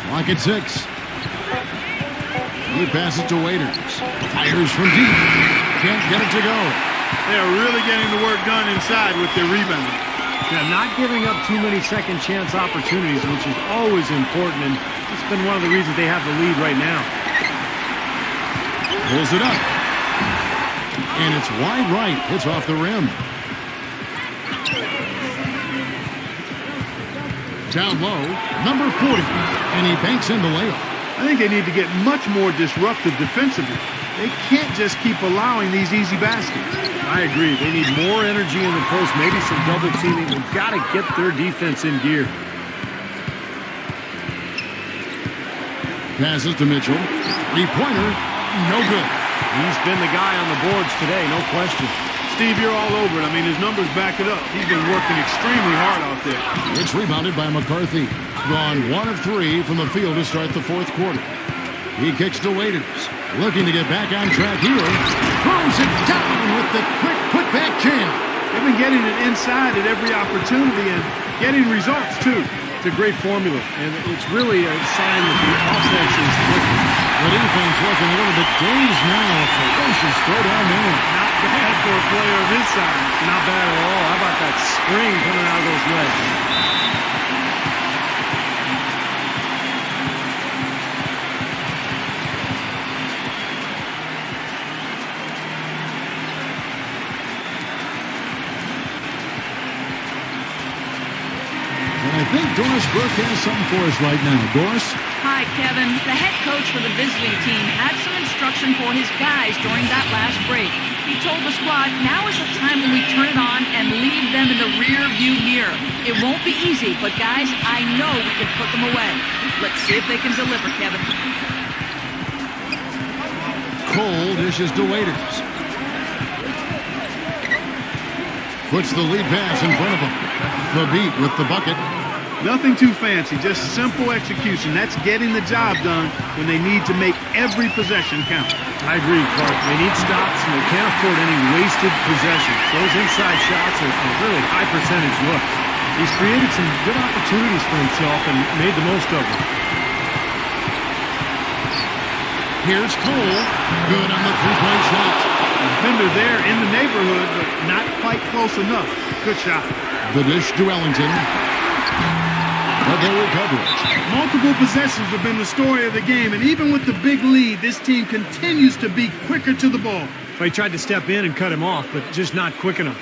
Clock at 6. He passes to Waiters. Fires from deep. Can't get it to go. They're really getting the work done inside with their rebound. Yeah, not giving up too many second chance opportunities, which is always important, and it's been one of the reasons they have the lead right now. Pulls it up. And it's wide right. It's off the rim. Down low, number 40. And he banks in the layup. I think they need to get much more disruptive defensively. They can't just keep allowing these easy baskets. I agree. They need more energy in the post, maybe some double teaming. They've got to get their defense in gear. Passes to Mitchell. Three-pointer, no good. He's been the guy on the boards today, no question. Steve, you're all over it. I mean, his numbers back it up. He's been working extremely hard out there. It's rebounded by McCarthy. Gone 1 of 3 from the field to start the fourth quarter. He kicks to Waiters. Looking to get back on track here. Throws it down with the quick putback jam. They've been getting it inside at every opportunity and getting results, too. It's a great formula, and it's really a sign that the offense is working. The defense looking a little bit dazed now. A ferocious throw down there. Not bad for a player of his size. Not bad at all. How about that spring coming out of those legs? I think Doris Burke has something for us right now. Doris? Hi, Kevin. The head coach for the visiting team had some instruction for his guys during that last break. He told the squad, now is the time when we turn it on and leave them in the rear view mirror. It won't be easy, but guys, I know we can put them away. Let's see if they can deliver, Kevin. Cole dishes to Waiters. Puts the lead pass in front of him. The beat with the bucket. Nothing too fancy, just simple execution. That's getting the job done when they need to make every possession count. I agree, Clark. They need stops, and they can't afford any wasted possessions. Those inside shots are really high percentage looks. He's created some good opportunities for himself and made the most of them. Here's Cole. Good on the three-point shot. Defender there in the neighborhood, but not quite close enough. Good shot. The dish to Ellington. But they recover it. Multiple possessions have been the story of the game, and even with the big lead, this team continues to be quicker to the ball. He tried to step in and cut him off, but just not quick enough.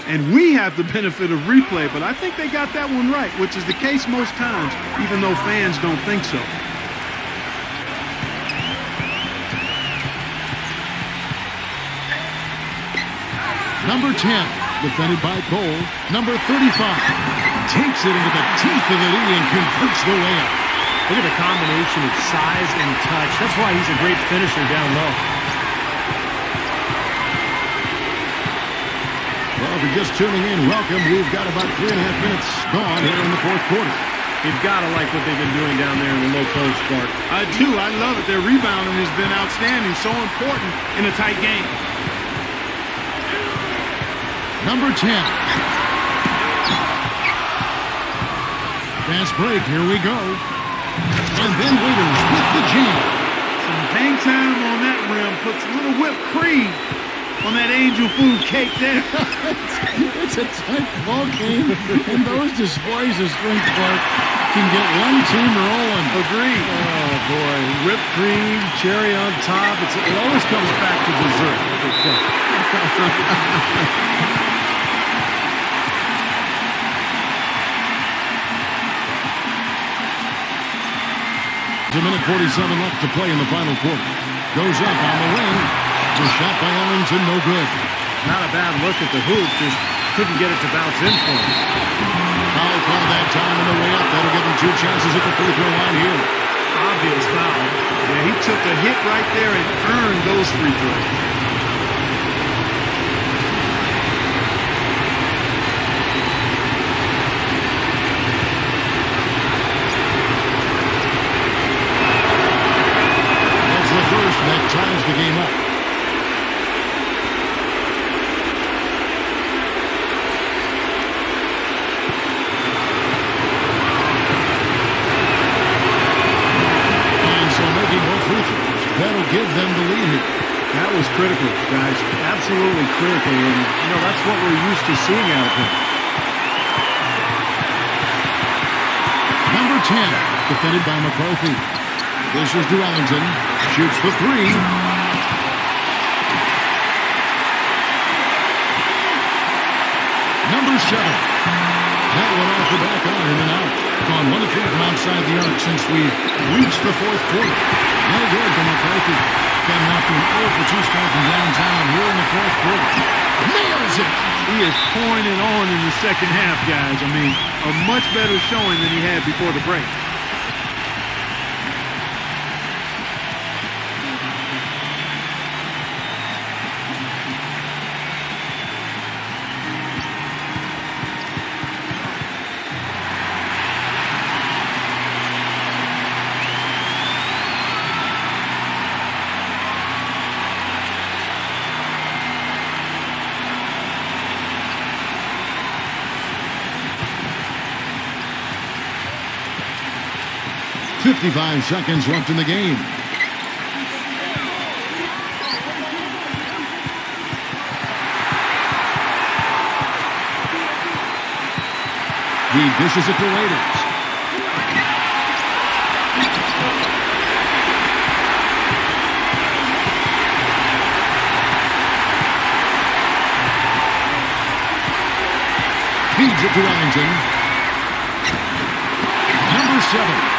And we have the benefit of replay, but I think they got that one right, which is the case most times, even though fans don't think so. Number 10, defended by Cole. Number 35, takes it into the teeth of the knee and converts the layup. Look at the combination of size and touch. That's why he's a great finisher down low. Well, if you're just tuning in, welcome. We've got about 3.5 minutes gone here in the fourth quarter. You've got to like what they've been doing down there in the low post, Clark. I do. I love it. Their rebounding has been outstanding. So important in a tight game. Number 10. Fast break. Here we go. And then Waiters with the jam. Some hang time on that rim. Puts a little whipped cream on that angel food cake there. It's a tight ball game, and those displays of strength, Clark, can get one team rolling. Agreed. Oh, boy. Whipped cream, cherry on top. It always comes back to dessert. There's a minute 47 left to play in the final quarter. Goes up on the wing. The shot by Ellington, no good. Not a bad look at the hoop, just couldn't get it to bounce in for him. Foul call that time on the way up. That'll give him 2 chances at the free throw line here. Obvious foul. Yeah, he took a hit right there and earned those free throws. That's the first that ties the game up. That'll give them the lead here. That was critical, guys. Absolutely critical. And, that's what we're used to seeing out of him. Number 10, defended by McCarthy. This is Ellington. Shoots the 3. Number 7. That one off the back iron and out. Gone 1 of 3 from outside the arc since we've reached the fourth quarter. No good for McCarthy. Getting off to an 0 for 2 start from downtown here in the fourth quarter. Nails it! He is pouring it on in the second half, guys. I mean, a much better showing than he had before the break. .55 seconds left in the game. He dishes it to Waiters. Feeds it to Ellington. Number 7.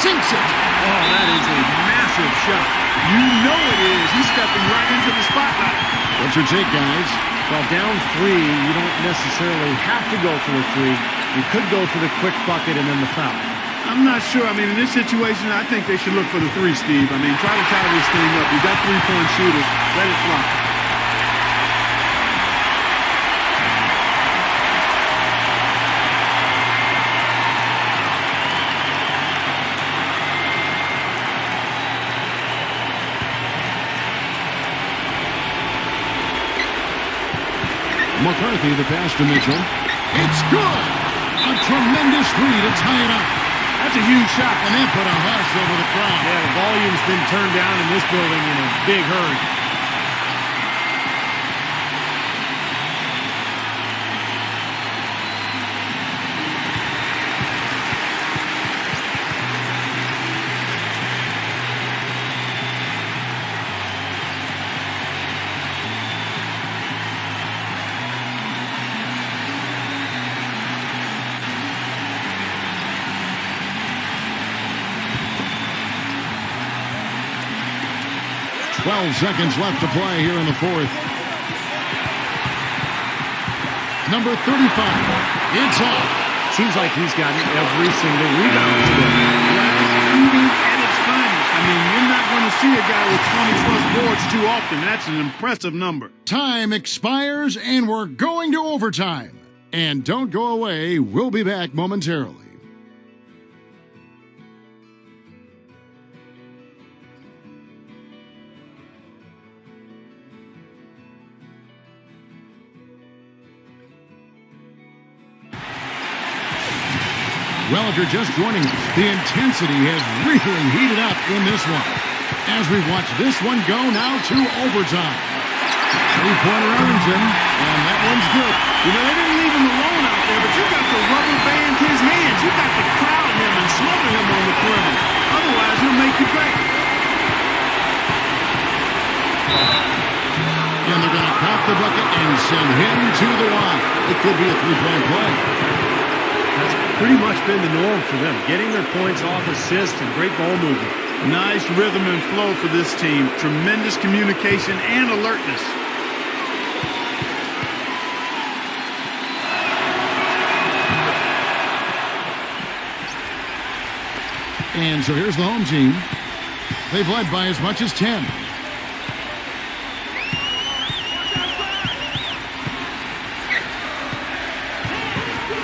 Sinks it. Oh, that is a massive shot. You know it is. He's stepping right into the spotlight. What's your take, guys? Well, down 3, you don't necessarily have to go for the 3. You could go for the quick bucket and then the foul. I'm not sure. I mean, in this situation, I think they should look for the 3, Steve. I mean, try to tie this thing up. You got 3-point shooters. Let it fly. McCarthy, the pass to Mitchell. It's good! A tremendous 3 to tie it up. That's a huge shot. And that put a hush over the crowd. Yeah, the volume's been turned down in this building in a big hurry. 12 seconds left to play here in the fourth. Number 35. It's off. Seems like he's gotten every single rebound today. Shooting at its finest. I mean, you're not going to see a guy with 20-plus boards too often. That's an impressive number. Time expires, and we're going to overtime. And don't go away. We'll be back momentarily. Well, if you're just joining us, the intensity has really heated up in this one. As we watch this one go now to overtime. Three-pointer Ellington, and that one's good. You know, they didn't leave him alone out there, but you got to rubber band his hands. You got to crowd him and smother him on the perimeter. Otherwise, he'll make you pay. And they're going to cop the bucket and send him to the line. It could be a three-point play. That's pretty much been the norm for them, getting their points off assists and great ball movement. Nice rhythm and flow for this team. Tremendous communication and alertness. And so here's the home team. They've led by as much as 10.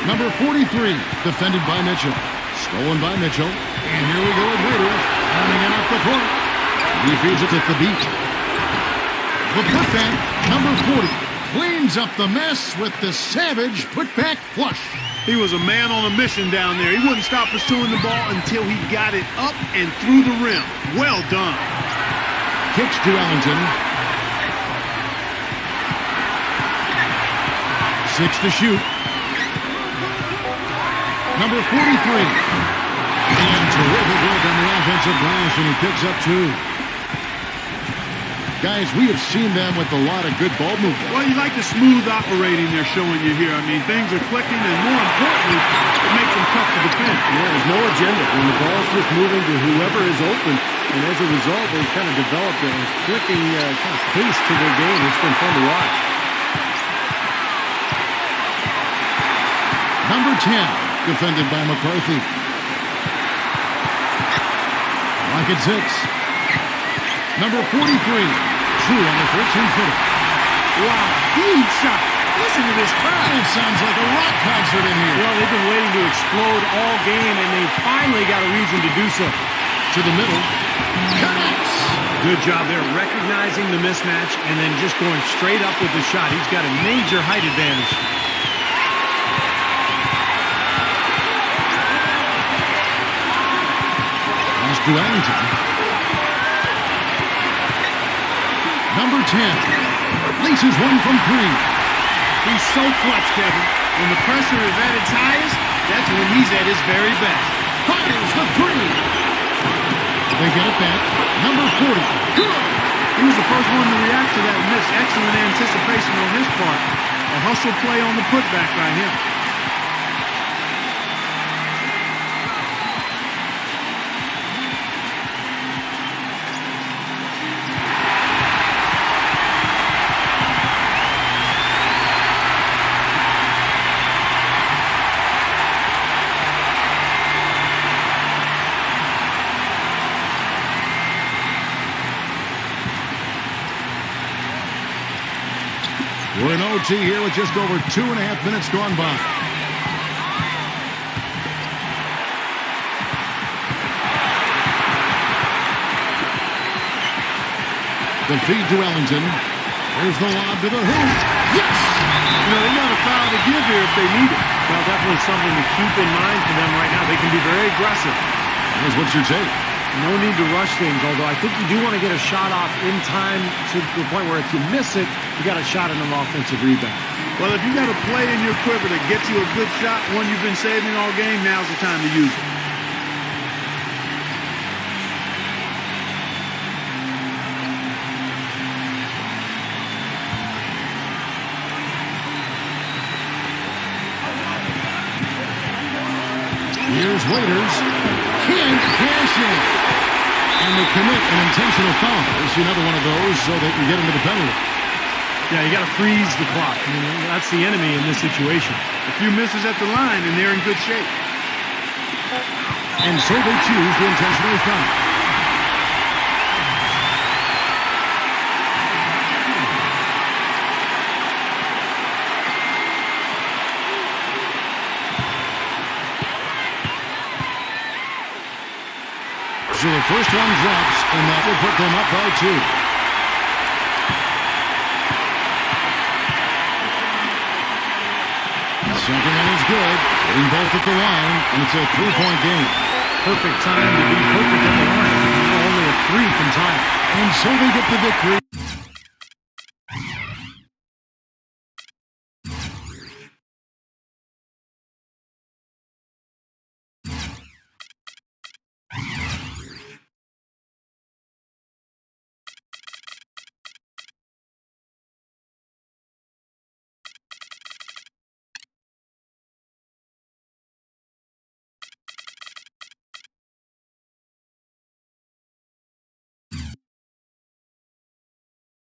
Number 43, defended by Mitchell. Stolen by Mitchell. And here we go with Waiters. Coming out the court. He feeds it to Thabit. The putback, number 40, cleans up the mess with the savage putback flush. He was a man on a mission down there. He wouldn't stop pursuing the ball until he got it up and through the rim. Well done. Kicks to Ellington. 6 to shoot. Number 43. And terrific work on the offensive glass, and he picks up 2. Guys, we have seen them with a lot of good ball movement. Well, you like the smooth operating they're showing you here. I mean, things are clicking, and more importantly, it makes them tough to defend. Yeah, there's no agenda. When the ball's just moving to whoever is open, and as a result, they've kind of developed a clicking kind of pace to their game. It's been fun to watch. Number 10, defended by McCarthy. Rocket 6. Number 43, true on the 13-footer. Wow, huge shot. Listen to this crowd. It sounds like a rock concert in here. Well, they've been waiting to explode all game, and they finally got a reason to do so. To the middle. Connects. Good job there, recognizing the mismatch and then just going straight up with the shot. He's got a major height advantage. Pass to Ellington. Number 10, laces one from 3. He's so clutch, Kevin. When the pressure is at its highest, that's when he's at his very best. Fires the 3. They get it back. Number 40, good. He was the first one to react to that miss. Excellent anticipation on his part. A hustle play on the putback by him. We're in OT here with just over 2.5 minutes gone by. The feed to Ellington. There's the lob to the hoop. Yes! You know, they got a foul to give here if they need it. Well, definitely something to keep in mind for them right now. They can be very aggressive. What's your take? No need to rush things, although I think you do want to get a shot off in time to the point where if you miss it, you got a shot at an offensive rebound. Well, if you got a play in your quiver that gets you a good shot, one you've been saving all game, now's the time to use it. Here's Waiters. Can't cash in. And they commit an intentional foul. It's another one of those so they can get into the penalty. Yeah, you got to freeze the clock. I mean, that's the enemy in this situation. A few misses at the line, and they're in good shape. And so they choose to intentionally foul. So the first one drops, and that will put them up by 2. Second one is good. Getting both at the line, and it's a 3-point game. Perfect time to be perfect at the line. Only a 3 can tie it. And so they get the victory.